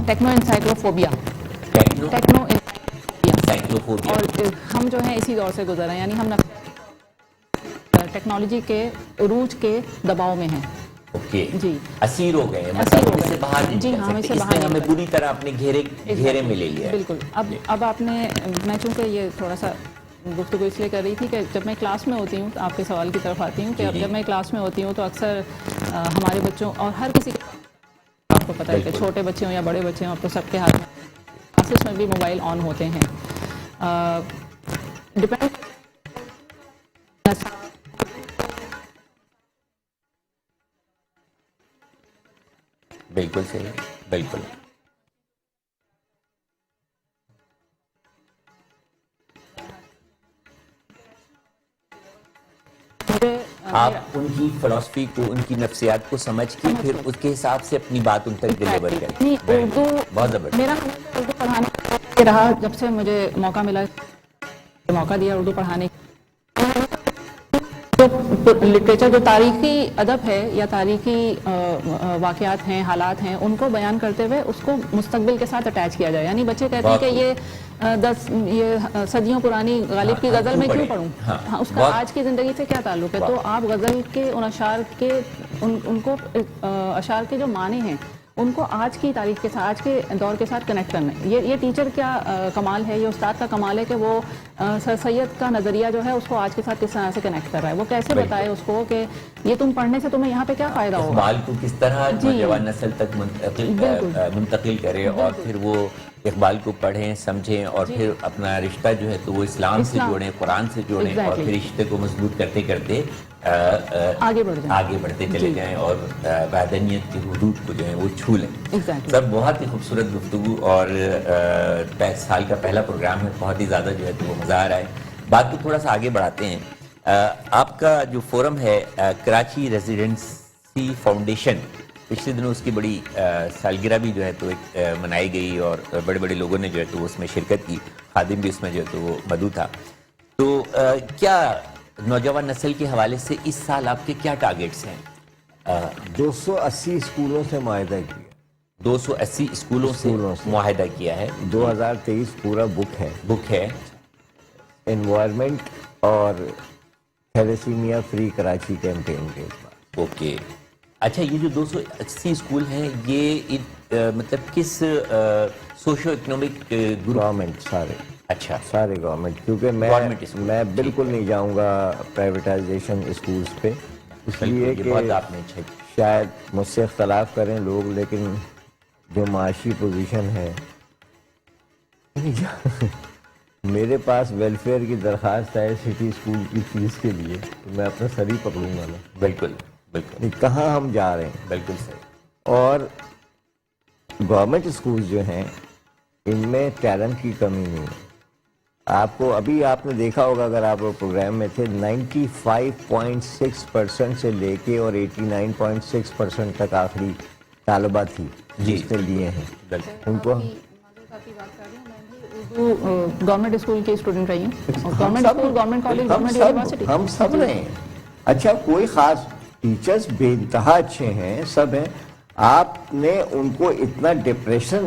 [SPEAKER 3] ٹیکنو انسائکلوفوبیا اور ہم جو ہیں اسی دور سے گزر رہے ہیں، یعنی ہم ٹیکنالوجی کے عروج کے دباؤ میں ہیں.
[SPEAKER 1] اوکے
[SPEAKER 3] جی،
[SPEAKER 1] اسیر ہو گئے،
[SPEAKER 3] اسیر ہو
[SPEAKER 1] اس سے
[SPEAKER 3] گئے.
[SPEAKER 1] باہر نہیں
[SPEAKER 3] جی
[SPEAKER 1] نکل
[SPEAKER 3] ہاں،
[SPEAKER 1] سکتے.
[SPEAKER 3] اس سے
[SPEAKER 1] اس
[SPEAKER 3] باہر
[SPEAKER 1] نے ہمیں
[SPEAKER 3] نہیں
[SPEAKER 1] پوری طرح اپنے گھیرے میں لے لیا ہے.
[SPEAKER 3] بالکل. اب میں چونکہ یہ تھوڑا سا گفتگو اس لیے کر رہی تھی کہ جب میں کلاس میں ہوتی ہوں، تو آپ کے سوال کی طرف آتی ہوں کہ اب جب میں کلاس میں ہوتی ہوں تو اکثر ہمارے بچوں اور ہر کسی آپ کو پتہ ہے کہ چھوٹے بچے ہوں یا بڑے بچے ہوں، اب تو سب کے ہاتھ میں کلاسز میں بھی موبائل آن ہوتے ہیں. ڈپینڈ
[SPEAKER 1] بالکل صحیح، بالکل. آپ ان کی فلسفی کو، ان کی نفسیات کو سمجھ کے پھر اس کے حساب سے اپنی بات ان تک ڈیلیور کریں.
[SPEAKER 3] اردو
[SPEAKER 1] بہت زبردست.
[SPEAKER 3] میرا اردو پڑھانے رہا جب سے مجھے موقع دیا اردو پڑھانے. لٹریچر جو تاریخی ادب ہے یا تاریخی واقعات ہیں، حالات ہیں، ان کو بیان کرتے ہوئے اس کو مستقبل کے ساتھ اٹیچ کیا جائے. یعنی بچے کہتے ہیں کہ یہ صدیوں پرانی غالب کی غزل میں کیوں پڑھوں، اس کا آج کی زندگی سے کیا تعلق ہے. تو آپ غزل کے ان اشعار کے ان کو اشعار کے جو معنی ہیں ان کو آج کی تاریخ کے ساتھ، آج کے دور کے ساتھ کنیکٹ کرنا ہے. یہ ٹیچر کیا کمال ہے، یہ استاد کا کمال ہے کہ وہ سر سید کا نظریہ جو ہے اس کو آج کے ساتھ کس طرح سے کنیکٹ کر رہا ہے. وہ کیسے بتائے اس کو کہ یہ تم پڑھنے سے تمہیں یہاں پہ کیا فائدہ ہوگا،
[SPEAKER 1] اقبال کو کس طرح نوجوان نسل تک منتقل کرے اور پھر وہ اقبال کو پڑھیں سمجھیں اور پھر اپنا رشتہ جو ہے تو وہ اسلام سے جوڑیں, قرآن سے جوڑیں اور پھر رشتے کو مضبوط کرتے کرتے آگے بڑھتے چلے جائیں اور وحدانیت کی حدود کو جو ہے وہ چھو لیں. سب بہت ہی خوبصورت گفتگو اور سال کا پہلا پروگرام ہے, بہت ہی زیادہ جو ہے تو وہ مزہ آ رہا ہے. بات کو تھوڑا سا آگے بڑھاتے ہیں. آپ کا جو فورم ہے کراچی ریزیڈنسی فاؤنڈیشن, پچھلے دنوں اس کی بڑی سالگرہ بھی جو ہے تو ایک منائی گئی اور بڑے بڑے لوگوں نے جو ہے تو اس میں شرکت کی, خادم بھی اس میں جو ہے تو وہ مدعو تھا. تو کیا نوجوان نسل کے حوالے سے اس سال آپ کے کیا ٹارگیٹس ہیں؟
[SPEAKER 2] 280 اسکولوں سے معاہدہ کیا.
[SPEAKER 1] 280 اسکولوں سے معاہدہ کیا ہے.
[SPEAKER 2] 2023 پورا بک ہے انوائرمنٹ اور تھیلیسیمیا فری کراچی کیمپین کے بعد.
[SPEAKER 1] اوکے, اچھا یہ جو 280 اسکول ہیں یہ مطلب کس سوشو اکنامک
[SPEAKER 2] گورنمنٹ سارے,
[SPEAKER 1] اچھا
[SPEAKER 2] سارے گورنمنٹ, کیونکہ میں بالکل نہیں جاؤں گا پرائیویٹائزیشن اسکولز پہ, اس لیے کہ شاید مجھ سے اختلاف کریں لوگ, لیکن جو معاشی پوزیشن ہے میرے پاس ویلفیئر کی درخواست ہے سٹی اسکول کی فیس کے لیے, تو میں اپنا سر ہی پکڑوں گا نا.
[SPEAKER 1] بالکل بالکل,
[SPEAKER 2] کہاں ہم جا رہے ہیں.
[SPEAKER 1] بالکل صحیح.
[SPEAKER 2] اور گورنمنٹ اسکولز جو ہیں ان میں ٹیلنٹ کی کمی نہیں ہے. آپ کو ابھی آپ نے دیکھا ہوگا اگر آپ پروگرام میں تھے, 95.6% سے لے کے اور 89.6% تک آخری طالبہ تھی جس نے لیے ہیں. ان کو
[SPEAKER 3] گورنمنٹ اسکول کے اسٹوڈنٹ رہی ہوں, government school, government college, government university,
[SPEAKER 2] ہم سب رہے ہیں. اچھا کوئی خاص ٹیچرز بے انتہا اچھے ہیں, سب ہیں. آپ نے ان کو اتنا ڈپریشن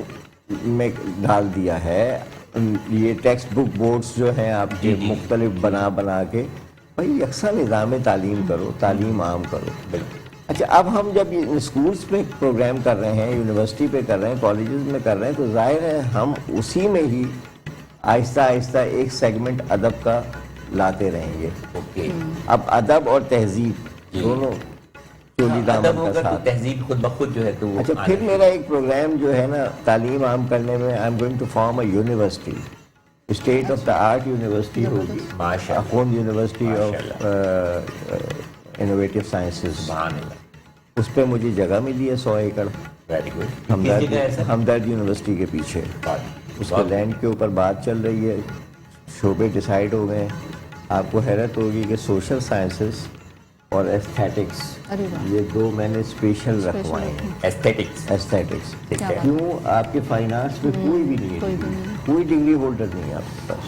[SPEAKER 2] میں ڈال دیا ہے, یہ ٹیکسٹ بک بورڈز جو ہیں آپ کے مختلف بنا کے, بھائی یکساں نظام تعلیم کرو, تعلیم عام کرو. بالکل. اچھا اب ہم جب اسکولز پہ پروگرام کر رہے ہیں, یونیورسٹی پہ کر رہے ہیں, کالجز میں کر رہے ہیں, تو ظاہر ہے ہم اسی میں ہی آہستہ آہستہ ایک سیگمنٹ ادب کا لاتے رہیں گے.
[SPEAKER 1] اوکے,
[SPEAKER 2] اب ادب اور تہذیب دونوں چولی دامن کا ساتھ,
[SPEAKER 1] تہذیب خود بخود جو ہے تو.
[SPEAKER 2] اچھا پھر میرا ایک پروگرام جو ہے نا تعلیم عام کرنے میں, I am going to form a university, state of the art university ہوگی, Akhund university of innovative sciences. اس پہ مجھے جگہ ملی ہے 100 acre
[SPEAKER 1] very good.
[SPEAKER 2] Hamdard university کے پیچھے. اس کے لینڈ کے اوپر بات چل رہی ہے, شعبے ڈیسائیڈ ہو گئے ہیں. آپ کو حیرت ہوگی کہ سوشل سائنسز اور ایستھیٹکس, یہ دو میں نے اسپیشل رکھوائے ہیں. ایستھیٹکس کیوں؟ آپ کے فائن آرٹس میں کوئی بھی نہیں ہے, کوئی ڈگری ہولڈر نہیں ہے آپ کے پاس.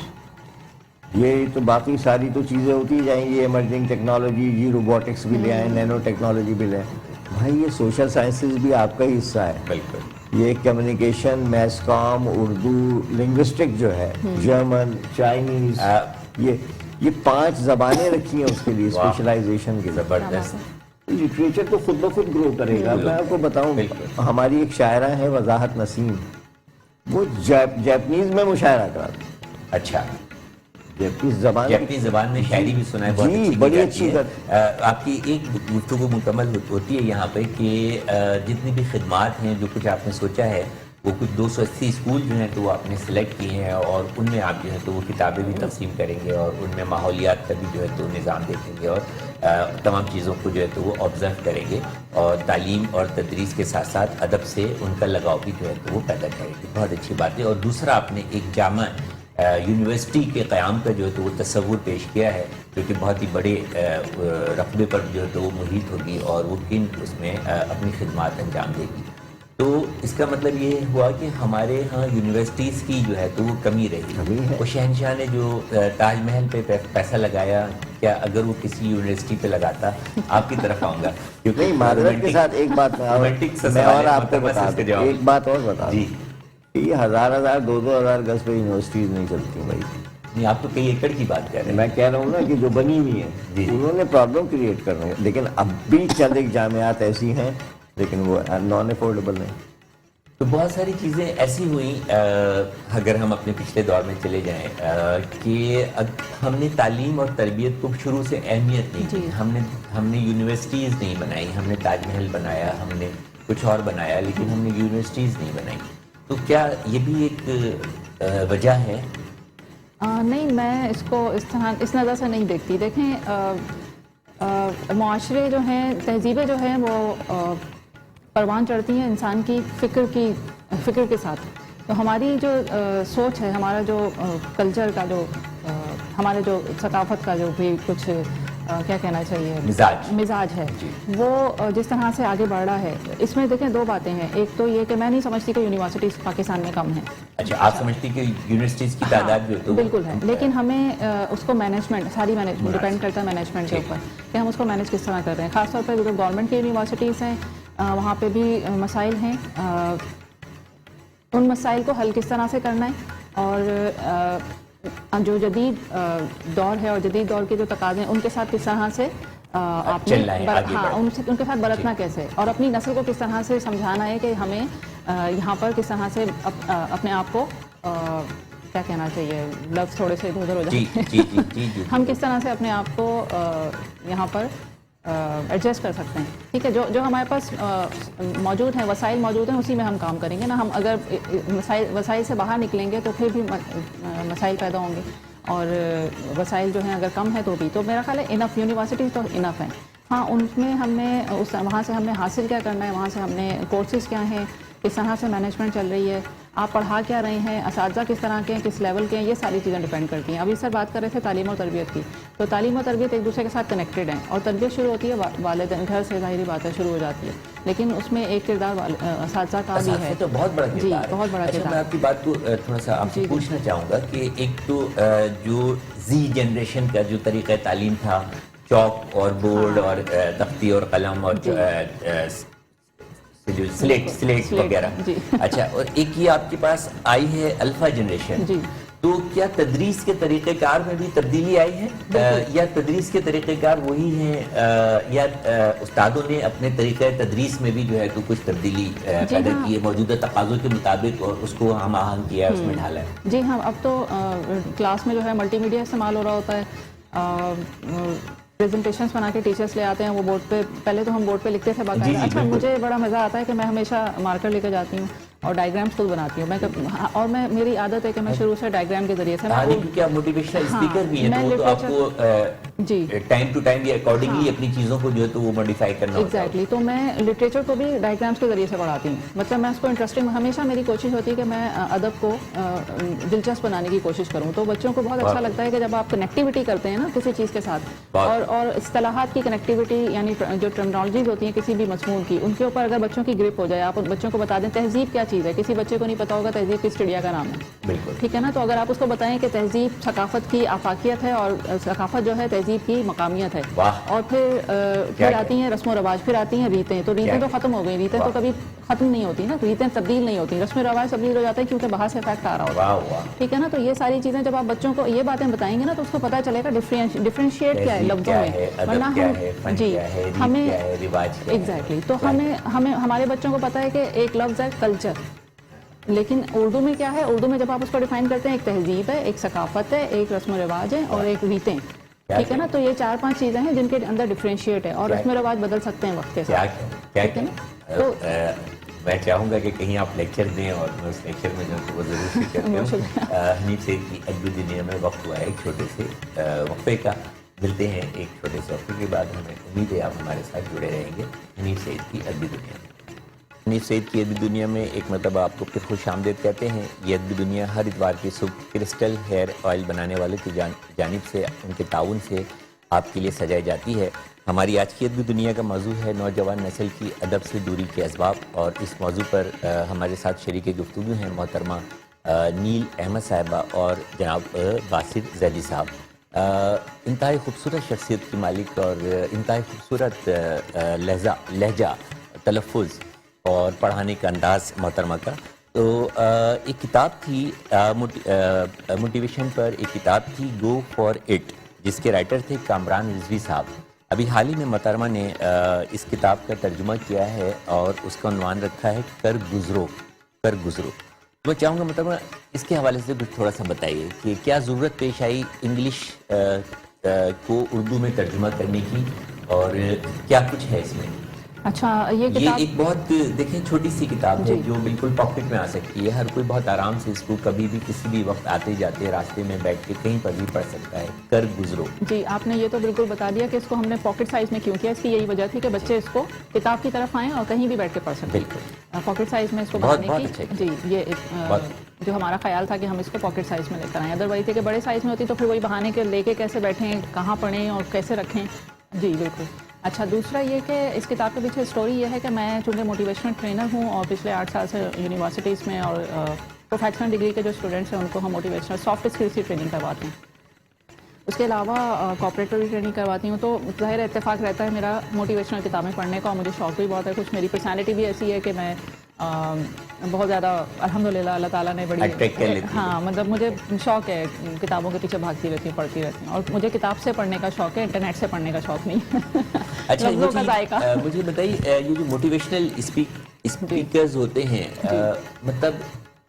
[SPEAKER 2] یہ تو باقی ساری تو چیزیں ہوتی جائیں گی, ایمرجنگ ٹیکنالوجی, یہ روبوٹکس بھی لے آئیں, نینو ٹیکنالوجی بھی لے آئیں. بھائی یہ سوشل سائنسز بھی آپ کا ہی حصہ ہے. بالکل. یہ کمیونیکیشن, میس کام, اردو, لنگوسٹک جو ہے, جرمن, چائنیز, یہ 5 زبانیں رکھی ہیں اس کے لیے اسپیشلائزیشن کے. زبردست. لٹریچر تو خود بخود گرو کرے گا. میں آپ کو بتاؤں, ہماری ایک شاعرہ ہے وضاحت نسیم, وہ جاپنیز میں مشاعرہ کراتی.
[SPEAKER 1] اچھا,
[SPEAKER 2] جاپنی
[SPEAKER 1] زبان میں شاعری بھی سنا ہے,
[SPEAKER 2] جی بڑی اچھی.
[SPEAKER 1] آپ کی ایک گفتگو مکمل ہوتی ہے یہاں پہ کہ جتنی بھی خدمات ہیں, جو کچھ آپ نے سوچا ہے, وہ کچھ 280 اسکول جو ہیں تو وہ آپ نے سلیکٹ کیے ہیں, اور ان میں آپ جو ہے تو وہ کتابیں بھی تقسیم کریں گے, اور ان میں ماحولیات کا بھی جو ہے تو نظام دیکھیں گے, اور تمام چیزوں کو جو ہے تو وہ آبزرو کریں گے, اور تعلیم اور تدریس کے ساتھ ساتھ ادب سے ان کا لگاؤ بھی جو ہے تو وہ پیدا کریں گے. بہت اچھی بات ہے. اور دوسرا آپ نے ایک جامع یونیورسٹی کے قیام کا جو ہے تو وہ تصور پیش کیا ہے, جو کہ بہت ہی بڑے رقبے پر جو ہے تو وہ محیط ہوگی, اور وہ کن اس میں اپنی خدمات انجام دے گی. تو اس کا مطلب یہ ہوا کہ ہمارے ہاں یونیورسٹیز کی جو ہے تو وہ کمی رہی. وہ شہنشاہ نے جو تاج محل پہ پیسہ لگایا, کیا اگر وہ کسی یونیورسٹی پہ لگاتا, آپ کی طرف آؤں گا,
[SPEAKER 2] کیونکہ معذرت کے ساتھ ایک بات میں اور آپ کو بتا دوں, ایک بات اور بتا دوں, یہ 1000 2000 گز پہ یونیورسٹیز نہیں چلتی بھائی.
[SPEAKER 1] نہیں, آپ تو کئی ایکڑ کی بات کر رہے ہیں.
[SPEAKER 2] میں کہہ رہا ہوں نا کہ جو بنی ہوئی ہیں انہوں نے پرابلم کریٹ کر رہے ہیں, لیکن اب بھی چند ایک جامعات ایسی ہیں لیکن وہ نان افورڈیبل ہیں.
[SPEAKER 1] تو بہت ساری چیزیں ایسی ہوئیں, اگر ہم اپنے پچھلے دور میں چلے جائیں, کہ ہم نے تعلیم اور تربیت کو شروع سے اہمیت نہیں دی. ہم نے یونیورسٹیز نہیں بنائی, ہم نے تاج محل بنایا, ہم نے کچھ اور بنایا, لیکن ہم نے یونیورسٹیز نہیں بنائی. تو کیا یہ بھی ایک وجہ ہے؟
[SPEAKER 3] نہیں، میں اس کو اس نظر سے نہیں دیکھتی. دیکھیں معاشرے جو ہیں، تہذیبیں جو ہیں وہ پروان چڑھتی ہیں انسان کی فکر کے ساتھ. تو ہماری جو سوچ ہے، ہمارا جو کلچر کا جو ہمارے جو ثقافت کا جو بھی کچھ کیا کہنا چاہیے مزاج ہے، وہ جس طرح سے آگے بڑھ رہا ہے، اس میں دیکھیں دو باتیں ہیں. ایک تو یہ کہ میں نہیں سمجھتی کہ یونیورسٹیز پاکستان میں کم ہیں.
[SPEAKER 1] اچھا، آپ سمجھتی کہ یونیورسٹیز کی تعداد جو ہے
[SPEAKER 3] بالکل ہے، لیکن ہمیں اس کو ساری مینجمنٹ ڈپینڈ کرتا ہے مینجمنٹ کے اوپر کہ ہم اس کو مینیج کس طرح کر رہے ہیں. خاص طور پہ جو گورنمنٹ کی یونیورسٹیز ہیں وہاں پہ بھی مسائل ہیں. ان مسائل کو حل کس طرح سے کرنا ہے، اور جو جدید دور ہے اور جدید دور کے جو تقاضے ہیں ان کے ساتھ کس طرح سے آپ نے ان کے ساتھ برتنا کیسے، اور اپنی نسل کو کس طرح سے سمجھانا ہے کہ ہمیں یہاں پر کس طرح سے اپنے آپ کو کیا کہنا چاہیے، لفظ تھوڑے سے ادھر ہو جاتے ہیں، ہم کس طرح سے اپنے آپ کو یہاں پر ایڈجسٹ کر سکتے ہیں. ٹھیک ہے، جو ہمارے پاس موجود ہیں، وسائل موجود ہیں، اسی میں ہم کام کریں گے نا. ہم اگر وسائل سے باہر نکلیں گے تو پھر بھی مسائل پیدا ہوں گے، اور وسائل جو ہیں اگر کم ہے تو بھی. تو میرا خیال ہے انف یونیورسٹیز تو انف ہیں. ہاں، ان میں ہم نے وہاں سے ہم نے حاصل کیا کرنا ہے، وہاں سے ہم نے کورسز کیا ہیں، کس طرح سے مینجمنٹ چل رہی ہے، آپ پڑھا کیا رہے ہیں، اساتذہ کس طرح کے ہیں، کس لیول کے ہیں، یہ ساری چیزیں ڈیپینڈ کرتی ہیں. ابھی سر بات کر رہے تھے تعلیم اور تربیت کی، تو تعلیم اور تربیت ایک دوسرے کے ساتھ کنیکٹڈ ہیں، اور تربیت شروع ہوتی ہے والدین گھر سے، ظاہری بات ہے شروع ہو جاتی ہے، لیکن اس میں ایک کردار اساتذہ کا بھی ہے.
[SPEAKER 1] تو بہت بڑا
[SPEAKER 3] جی،
[SPEAKER 1] کردار ہے.
[SPEAKER 3] بہت بڑا کردار.
[SPEAKER 1] میں آپ کی بات کو تھوڑا سا آپ سے پوچھنا چاہوں گا کہ ایک تو جو زی جنریشن کا جو طریقہ تعلیم تھا، چاک اور بورڈ اور تختی اور قلم اور جو سلیٹ وغیرہ، اچھا، اور ایک یہ آپ کے پاس آئی ہے الفا جنریشن. تو کیا تدریس کے طریقہ کار میں بھی تبدیلی آئی ہے، یا تدریس کے طریقہ کار وہی ہیں، یا استادوں نے اپنے طریقہ تدریس میں بھی جو ہے تو کچھ تبدیلی پیدا کی ہے موجودہ تقاضوں کے مطابق، اور اس کو ہم آہنگ کیا ہے، اس میں ڈھالا ہے؟
[SPEAKER 3] جی ہاں، اب تو کلاس میں جو ہے ملٹی میڈیا استعمال ہو رہا ہوتا ہے. پریزنٹیشنز بنا کے ٹیچرس لے آتے ہیں، وہ بورڈ پہ، پہلے تو ہم بورڈ پہ لکھتے تھے باقاعدہ. اچھا، مجھے بڑا مزہ آتا ہے کہ میں ہمیشہ مارکر لے کے جاتی ہوں اور ڈائیگرامس خود بناتی ہوں. اور میری عادت ہے کہ میں شروع سے ڈائیگرام کے ذریعے سے
[SPEAKER 1] کیونکہ آپ موٹیویشنل اسپیکر بھی ہیں، تو آپ کو ٹائم ٹو ٹائم یا اکارڈنگلی اپنی چیزوں کو جو ہے تو وہ موڈیفائی کرنا ہوتا ہے.
[SPEAKER 3] ایگزیکٹلی. تو میں لٹریچر کو بھی ڈائیگرامس کے ذریعے سے پڑھاتی ہوں. مطلب میں اس کو انٹرسٹنگ، ہمیشہ میری کوشش ہوتی ہے کہ میں ادب کو دلچسپ بنانے کی کوشش کروں. تو بچوں کو بہت اچھا لگتا ہے کہ جب آپ کنیکٹیوٹی کرتے ہیں نا کسی چیز کے ساتھ، اور اصطلاحات کی کنیکٹیوٹی، یعنی جو ٹرمنالوجیز ہوتی ہیں کسی بھی مضمون کی، ان کے اوپر اگر بچوں کی گرپ ہو جائے، آپ بچوں کو بتا دیں تہذیب کیا چیز ہے. کسی بچے کو نہیں پتا ہوگا تہذیب کس چڑیا کا نام ہے.
[SPEAKER 1] بالکل
[SPEAKER 3] ٹھیک ہے نا. تو اگر آپ اس کو بتائیں کہ تہذیب ثقافت کی آفاقیت ہے، اور ثقافت جو ہے تہذیب کی مقامیت ہے، اور پھر آتی ہیں رسم و رواج، پھر آتی ہیں ریتیں. تو ریتیں تو ختم ہو گئی، ریتیں تو کبھی ختم نہیں ہوتی نا، ریتیں تبدیل نہیں ہوتی، رسم و رواج تبدیل ہو جاتے ہیں کیونکہ باہر سے افیکٹ آ رہا ہوتا ہے. ٹھیک ہے نا. تو یہ ساری چیزیں جب آپ بچوں کو یہ باتیں بتائیں گے نا تو اس کو پتہ چلے گا ڈفرینشیٹ کیا ہے لفظوں میں. ورنہ ہمیں ایگزیکٹلی. تو ہمیں ہمارے بچوں کو پتہ ہے کہ ایک لفظ ہے کلچر، لیکن اردو میں کیا ہے، اردو میں جب آپ اس کو ڈیفائن کرتے ہیں، ایک تہذیب ہے، ایک ثقافت ہے، ایک رسم و رواج ہے، اور ایک ریتیں. ٹھیک ہے نا. تو یہ 4-5 چیزیں ہیں جن کے اندر ڈفرینشیٹ ہے، اور رسم و رواج بدل سکتے ہیں وقت کے ساتھ. ٹھیک ہے نا. تو
[SPEAKER 1] میں چاہوں گا کہ کہیں آپ لیکچر دیں، اور میں اس لیکچر میں جو وہ ضرور شرکت کروں. حنیف سعید کی ادبی دنیا میں وقت ہوا ہے ایک چھوٹے سے وقفے کا. ملتے ہیں ایک چھوٹے سے وقفے کے بعد. ہمیں امید ہے آپ ہمارے ساتھ جڑے رہیں گے حنیف سعید کی ادبی دنیا میں. حنیف سعید کی ادبی دنیا میں ایک مرتبہ آپ کو پھر خوش آمدید کہتے ہیں. یہ ادبی دنیا ہر اتوار کی صبح کرسٹل ہیئر آئل بنانے والے کی جانب سے ان کے تعاون سے آپ کے لیے سجائی جاتی ہے. ہماری آج کی ادبی دنیا کا موضوع ہے نوجوان نسل کی ادب سے دوری کے اسباب، اور اس موضوع پر ہمارے ساتھ شریک گفتگو ہیں محترمہ نیل احمد صاحبہ اور جناب باسط زیدی صاحب. انتہائی خوبصورت شخصیت کی مالک اور انتہائی خوبصورت لہجہ، تلفظ اور پڑھانے کا انداز محترمہ کا. تو ایک کتاب تھی موٹیویشن پر، ایک کتاب تھی گو فار اٹ، جس کے رائٹر تھے کامران رضوی صاحب. ابھی حال ہی میں محترمہ نے اس کتاب کا ترجمہ کیا ہے اور اس کا عنوان رکھا ہے کر گزرو. میں چاہوں گا محترمہ اس کے حوالے سے کچھ تھوڑا سا بتائیے کہ کیا ضرورت پیش آئی انگلش کو اردو میں ترجمہ کرنے کی، اور کیا کچھ ہے اس میں؟
[SPEAKER 3] اچھا یہ
[SPEAKER 1] یہ
[SPEAKER 3] کتاب
[SPEAKER 1] ایک بہت دیکھیں چھوٹی سی کتاب ہے جو بالکل پاکٹ میں آ سکتی ہے. ہر کوئی بہت آرام سے اس کو کبھی بھی کسی بھی وقت آتے جاتے راستے میں بیٹھ کے کہیں پر بھی پڑھ سکتا ہے. کر گزرو.
[SPEAKER 3] جی آپ نے یہ تو بالکل بتا دیا کہ اس کو ہم نے پاکٹ سائز میں کیوں کیا. اس کی یہی وجہ تھی کہ بچے اس کو کتاب کی طرف آئیں اور کہیں بھی بیٹھ کے پڑھ سکیں.
[SPEAKER 1] بالکل
[SPEAKER 3] پاکٹ سائز میں اس کو
[SPEAKER 1] بہت
[SPEAKER 3] بنانے
[SPEAKER 1] اچھا
[SPEAKER 3] کی جی یہ جو ہمارا خیال تھا کہ ہم اس کو پاکٹ سائز میں لے کر آئیں. ادر وائز کہ بڑے سائز میں ہوتی تو پھر وہی بہانے کے لے کے کیسے بیٹھیں, کہاں پڑھیں اور کیسے رکھیں. جی بالکل. اچھا دوسرا یہ کہ اس کتاب کے پیچھے اسٹوری یہ ہے کہ میں چونکہ موٹیویشنل ٹرینر ہوں اور پچھلے 8 سال سے یونیورسٹیز میں اور پروفیشنل ڈگری کے جو اسٹوڈنٹس ہیں ان کو ہم موٹیویشنل سافٹ اسکلس کی ٹریننگ کرواتے ہیں. اس کے علاوہ کارپوریٹر بھی ٹریننگ کرواتی ہوں. تو ظاہر اتفاق رہتا ہے میرا موٹیویشنل کتابیں پڑھنے کا اور مجھے شوق بھی بہت ہے. کچھ میری پرسنالٹی بھی ایسی ہے کہ میں بہت زیادہ الحمدللہ اللہ تعالیٰ نے بڑی ہاں مطلب مجھے شوق ہے کتابوں کے پیچھے بھاگتی رہتی ہوں پڑھتی رہتی ہوں. اور مجھے کتاب سے پڑھنے کا شوق ہے, انٹرنیٹ سے پڑھنے کا شوق نہیں.
[SPEAKER 1] اچھا
[SPEAKER 3] لفظوں کا ذائقہ.
[SPEAKER 1] مجھے بتائیے یہ جو موٹیویشنل اسپیکرز ہوتے ہیں مطلب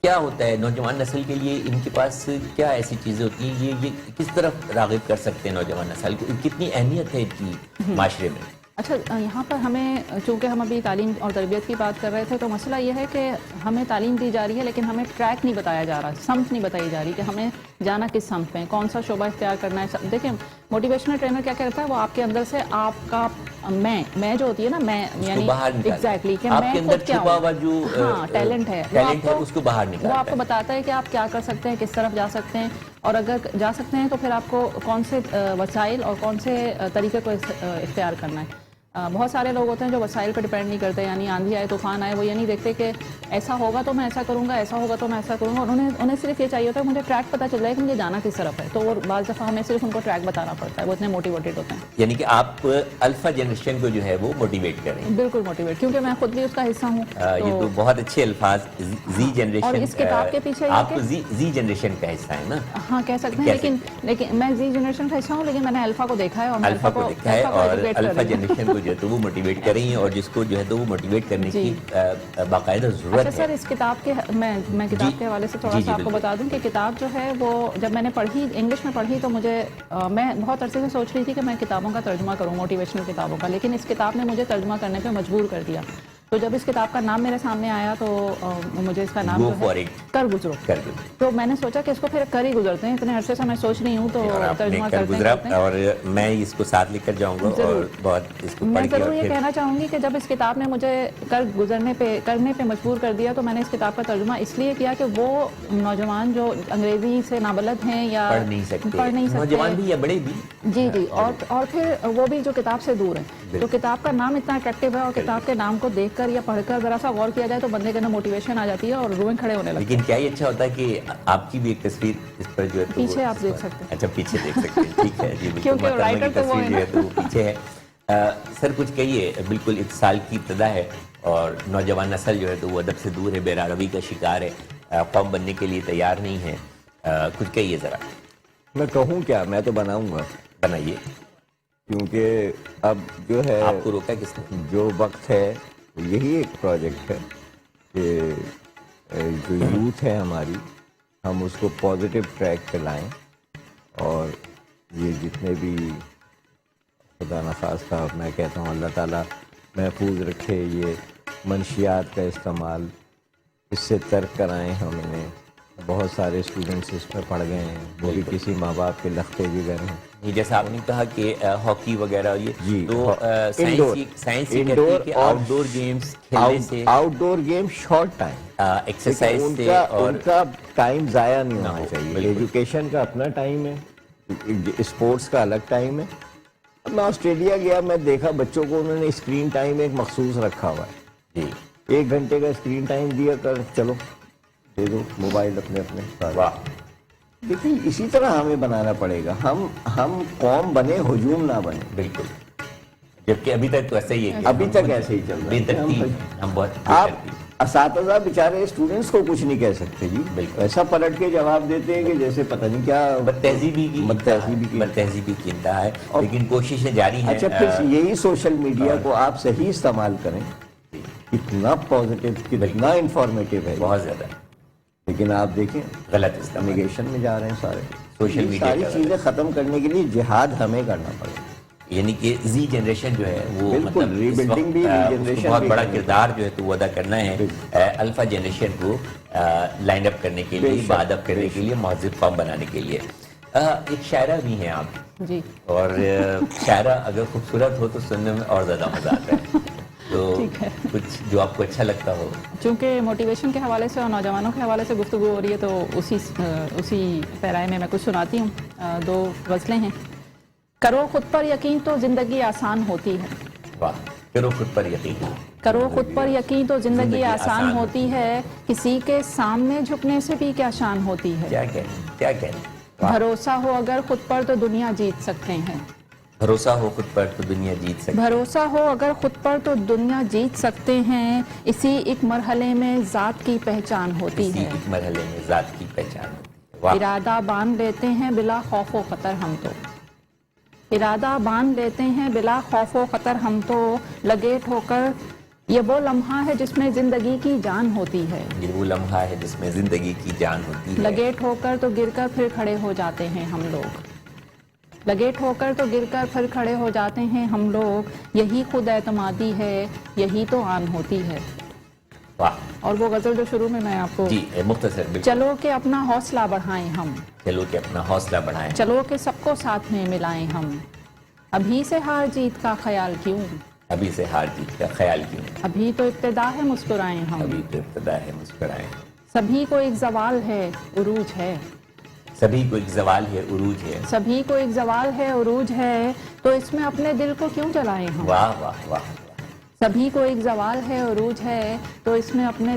[SPEAKER 1] کیا ہوتا ہے نوجوان نسل کے لیے, ان کے پاس کیا ایسی چیزیں ہوتی ہیں, یہ کس طرف راغب کر سکتے ہیں نوجوان نسل کو, کتنی اہمیت ہے ان کی معاشرے میں؟
[SPEAKER 3] اچھا یہاں پر ہمیں چونکہ ہم ابھی تعلیم اور تربیت کی بات کر رہے تھے تو مسئلہ یہ ہے کہ ہمیں تعلیم دی جا رہی ہے لیکن ہمیں ٹریک نہیں بتایا جا رہا, سمت نہیں بتائی جا رہی کہ ہمیں جانا کس سمت میں, کون سا شعبہ اختیار کرنا ہے. دیکھیں موٹیویشنل ٹرینر کیا کرتا ہے, وہ آپ کے اندر سے آپ کا میں جو ہوتی ہے نا میں یعنی ایگزیکٹلی کہ میں خود کیا ہوں, ہاں ٹیلنٹ ہے
[SPEAKER 1] اس کو باہر نکالتا ہے.
[SPEAKER 3] وہ آپ کو بتاتا ہے کہ آپ کیا کر سکتے ہیں, کس طرف جا سکتے ہیں, اور اگر جا سکتے ہیں تو پھر آپ کو کون سے وسائل اور کون سے طریقے کو اختیار کرنا ہے. بہت سارے لوگ ہوتے ہیں جو وسائل پہ ڈیپینڈ نہیں کرتے, یعنی آندھی آئے طوفان آئے وہ یہ نہیں دیکھتے کہ ایسا ہوگا تو میں ایسا کروں گا, ایسا ہوگا تو میں ایسا کروں گا, اور انہیں صرف یہ چاہیے ہوتا ہے مجھے ٹریک پتہ چل جائے کہ مجھے جانا کس طرف ہے. تو وہ بعض دفعہ ہمیں صرف ان کو ٹریک بتانا پڑتا ہے, وہ اتنے موٹیویٹڈ ہوتے ہیں.
[SPEAKER 1] یعنی کہ آپ الفا جنریشن کو جو ہے وہ موٹیویٹ کریں.
[SPEAKER 3] بالکل موٹیویٹ, کیونکہ میں خود بھی اس کا حصہ ہوں.
[SPEAKER 1] یہ تو بہت اچھے الفاظ, زی جنریشن.
[SPEAKER 3] اور اس کتاب کے پیچھے
[SPEAKER 1] آپ زی جنریشن کا حصہ ہے نا؟
[SPEAKER 3] ہاں کہہ سکتے ہیں, لیکن میں زی جنریشن کا حصہ ہوں, لیکن میں نے الفا کو دیکھا ہے اور میں
[SPEAKER 1] الفا کو دیکھا ہے اور الفا جنریشن کو جو ہے تو وہ موٹیویٹ کر رہی ہیں اور جس کو جو ہے تو وہ موٹیویٹ کرنے کی باقاعدہ ضرورت ہے.
[SPEAKER 3] اچھا سر اس کتاب کے میں کتاب کے حوالے سے تھوڑا سا آپ کو بتا دوں کہ کتاب جو ہے وہ جب میں نے پڑھی انگلش میں پڑھی تو مجھے میں بہت عرصے سے سوچ رہی تھی کہ میں کتابوں کا ترجمہ کروں, موٹیویشنل کتابوں کا, لیکن اس کتاب نے مجھے ترجمہ کرنے پہ مجبور کر دیا. تو جب اس کتاب کا نام میرے سامنے آیا تو مجھے اس کا نام جو ہے کر گزرو, تو میں نے سوچا کہ اس کو پھر کر ہی گزرتے ہیں, اتنے عرصے سے میں سوچ رہی ہوں تو ترجمہ کرتے ہیں.
[SPEAKER 1] اور میں اس کو ساتھ لے کر جاؤں گا اور بہت اس کو
[SPEAKER 3] میں ضرور یہ کہنا چاہوں گی کہ جب اس کتاب نے مجھے کرنے پہ مجبور کر دیا تو میں نے اس کتاب کا ترجمہ اس لیے کیا کہ وہ نوجوان جو انگریزی سے نابلد ہیں یا
[SPEAKER 1] پڑھ نہیں سکتے نوجوان بھی یا بڑے بھی,
[SPEAKER 3] جی اور پھر وہ بھی جو کتاب سے دور ہیں, تو کتاب کا نام اتنا اٹریکٹیو ہے اور کتاب کے نام کو دیکھ کر یا پڑھ کر ذرا سا غور کیا جائے تو بندے کے اندر موٹیویشن آ جاتی ہے اور روئیں کھڑے ہونے لگتے ہیں.
[SPEAKER 1] لیکن کیا یہ اچھا ہوتا ہے کہ آپ کی بھی ایک تصویر اس پر جو ہے
[SPEAKER 3] پیچھے آپ دیکھ سکتے ہیں.
[SPEAKER 1] اچھا پیچھے دیکھ سکتے ہیں, ٹھیک ہے جی,
[SPEAKER 3] کیونکہ رائٹر تو وہ ہے
[SPEAKER 1] تو وہ پیچھے ہے. سر کچھ کہیے, بالکل اتصال کی ابتدا ہے اور نوجوان نسل جو ہے تو وہ ادب سے دور ہے, بے روی کا شکار ہے, قوم بننے کے لیے تیار نہیں ہے. کچھ کہیے ذرا.
[SPEAKER 2] میں کہوں کیا, میں تو بناؤں گا.
[SPEAKER 1] بنائیے,
[SPEAKER 2] کیونکہ اب جو ہے
[SPEAKER 1] آپ کو روکا کس نے,
[SPEAKER 2] جو وقت ہے یہی ایک پروجیکٹ ہے کہ جو یوتھ ہے ہماری, ہم اس کو پازیٹیو ٹریک پہ لائیں اور یہ جتنے بھی خدا نخواستہ میں کہتا ہوں اللہ تعالیٰ محفوظ رکھے یہ منشیات کا استعمال, اس سے ترک کرائیں. ہم انہیں بہت سارے اسٹوڈنٹس اس پہ پڑھ گئے ہیں, وہ بھی کسی ماں باپ کے لختے جگر ہیں.
[SPEAKER 1] جیسا آپ نے کہا کہ ہاکی وغیرہ یہ
[SPEAKER 2] جی
[SPEAKER 1] تو سائنس آؤٹ ڈور گیمز کھیلنے سے,
[SPEAKER 2] آؤٹ ڈور گیم شارٹ ٹائم
[SPEAKER 1] ایکسرسائز سے, اور
[SPEAKER 2] ان کا ٹائم ضائع نہیں ہونا چاہیے. ایجوکیشن کا اپنا ٹائم ہے, اسپورٹس کا الگ ٹائم ہے. میں آسٹریلیا گیا, میں دیکھا بچوں کو انہوں نے اسکرین ٹائم ایک مخصوص رکھا ہوا ہے. جی 1 گھنٹے کا اسکرین ٹائم دیا کر, چلو دے دو موبائل اپنے. واہ, لیکن اسی طرح ہمیں بنانا پڑے گا. ہم قوم بنے, ہجوم نہ بنے. بالکل,
[SPEAKER 1] جبکہ ابھی تک تو ایسا ہی ہے,
[SPEAKER 2] ابھی تک ایسے ہی چل رہا ہے.
[SPEAKER 1] ہم بہت
[SPEAKER 2] آپ اساتذہ بیچارے اسٹوڈنٹس کو کچھ نہیں کہہ سکتے جی, ایسا پلٹ کے جواب دیتے ہیں کہ جیسے پتہ نہیں کیا
[SPEAKER 1] بدتہذیبی کی انتہا ہے, لیکن کوششیں جاری ہیں.
[SPEAKER 2] اچھا پھر یہی سوشل میڈیا کو آپ صحیح استعمال کریں, کتنا پازیٹیو, کتنا انفارمیٹیو ہے,
[SPEAKER 1] بہت زیادہ.
[SPEAKER 2] لیکن آپ دیکھیں
[SPEAKER 1] غلط استعمال
[SPEAKER 2] نیگیشن میں جا رہے ہیں سارے.
[SPEAKER 1] سوشل میڈیا
[SPEAKER 2] ساری چیزیں ختم کرنے کے لیے جہاد ہمیں کرنا پڑے گا.
[SPEAKER 1] یعنی کہ زی جنریشن جو ہے وہ
[SPEAKER 2] بالکل،
[SPEAKER 1] مطلب اس
[SPEAKER 2] rebuilding
[SPEAKER 1] وقت
[SPEAKER 2] بھی
[SPEAKER 1] اس کو
[SPEAKER 2] generation
[SPEAKER 1] بہت
[SPEAKER 2] بھی
[SPEAKER 1] بڑا
[SPEAKER 2] ہے۔
[SPEAKER 1] کردار جو ہے تو وہ ادا کرنا ہے الفا جنریشن کو لائن اپ کرنے کے لیے، بادب کرنے کے لیے، مہذب قوم بنانے کے لیے۔ ایک شاعرہ بھی ہیں آپ،
[SPEAKER 3] جی
[SPEAKER 1] اور شاعرہ اگر خوبصورت ہو تو سننے میں اور زیادہ مزہ آتا ہے، تو
[SPEAKER 3] ٹھیک ہے۔
[SPEAKER 1] کچھ جو آپ کو اچھا لگتا ہو۔
[SPEAKER 3] چونکہ موٹیویشن کے حوالے سے اور نوجوانوں کے حوالے سے گفتگو ہو رہی ہے تو اسی پیرائے میں کچھ سناتی ہوں۔ 2 غزلیں ہیں۔ کرو خود پر یقین تو زندگی آسان ہوتی ہے،
[SPEAKER 1] واہ، کرو خود پر یقین۔
[SPEAKER 3] کرو خود پر یقین تو زندگی آسان ہوتی ہے، کسی کے سامنے جھکنے سے بھی کیا شان ہوتی ہے،
[SPEAKER 1] کیا کہیں، کیا کہیں۔
[SPEAKER 3] بھروسہ ہو اگر خود پر تو دنیا جیت سکتے ہیں،
[SPEAKER 1] بھروسہ ہو خود پر تو دنیا جیت سکتی ہے۔
[SPEAKER 3] بھروسہ ہو اگر خود پر تو دنیا جیت سکتے ہیں، اسی ایک مرحلے میں ذات کی پہچان ہوتی
[SPEAKER 1] اسی
[SPEAKER 3] ہے،
[SPEAKER 1] ایک مرحلے میں ذات کی پہچان ہوتی ہے۔ واہ،
[SPEAKER 3] ارادہ باندھ لیتے ہیں بلا خوف و خطر ہم تو، ارادہ باندھ لیتے ہیں بلا خوف و خطر ہم تو، لگے ٹھوکر یہ وہ لمحہ ہے جس میں زندگی کی جان ہوتی ہے،
[SPEAKER 1] یہ وہ لمحہ ہے جس میں زندگی کی جان ہوتی ہے۔
[SPEAKER 3] لگے ٹھوکر تو گر کر پھر کھڑے ہو جاتے ہیں ہم لوگ، لگے ٹھوکر تو گر کر پھر کھڑے ہو جاتے ہیں ہم لوگ، یہی خود اعتمادی ہے، یہی تو آن ہوتی ہے۔
[SPEAKER 1] واہ،
[SPEAKER 3] اور وہ غزل جو شروع میں آپ کو،
[SPEAKER 1] جی مختصر بالکل۔
[SPEAKER 3] چلو کہ اپنا حوصلہ بڑھائیں ہم،
[SPEAKER 1] چلو کہ اپنا حوصلہ بڑھائیں،
[SPEAKER 3] چلو کہ سب کو ساتھ میں ملائیں ہم، ابھی سے ہار جیت کا خیال کیوں،
[SPEAKER 1] ابھی سے ہار جیت کا خیال کیوں،
[SPEAKER 3] ابھی تو ابتدا ہے مسکرائیں ہم،
[SPEAKER 1] ابھی تو ابتدا ہے مسکرائیں۔
[SPEAKER 3] سبھی کو ایک زوال ہے عروج ہے،
[SPEAKER 1] سبھی کو ایک زوال ہے عروج ہے۔
[SPEAKER 3] سبھی کو ایک زوال ہے عروج ہے، تو اس میں اپنے دل کو کیوں جلائیں ہم،
[SPEAKER 1] واہ واہ واہ،
[SPEAKER 3] سبھی کو ایک زوال ہے عروج ہے، تو اس میں اپنے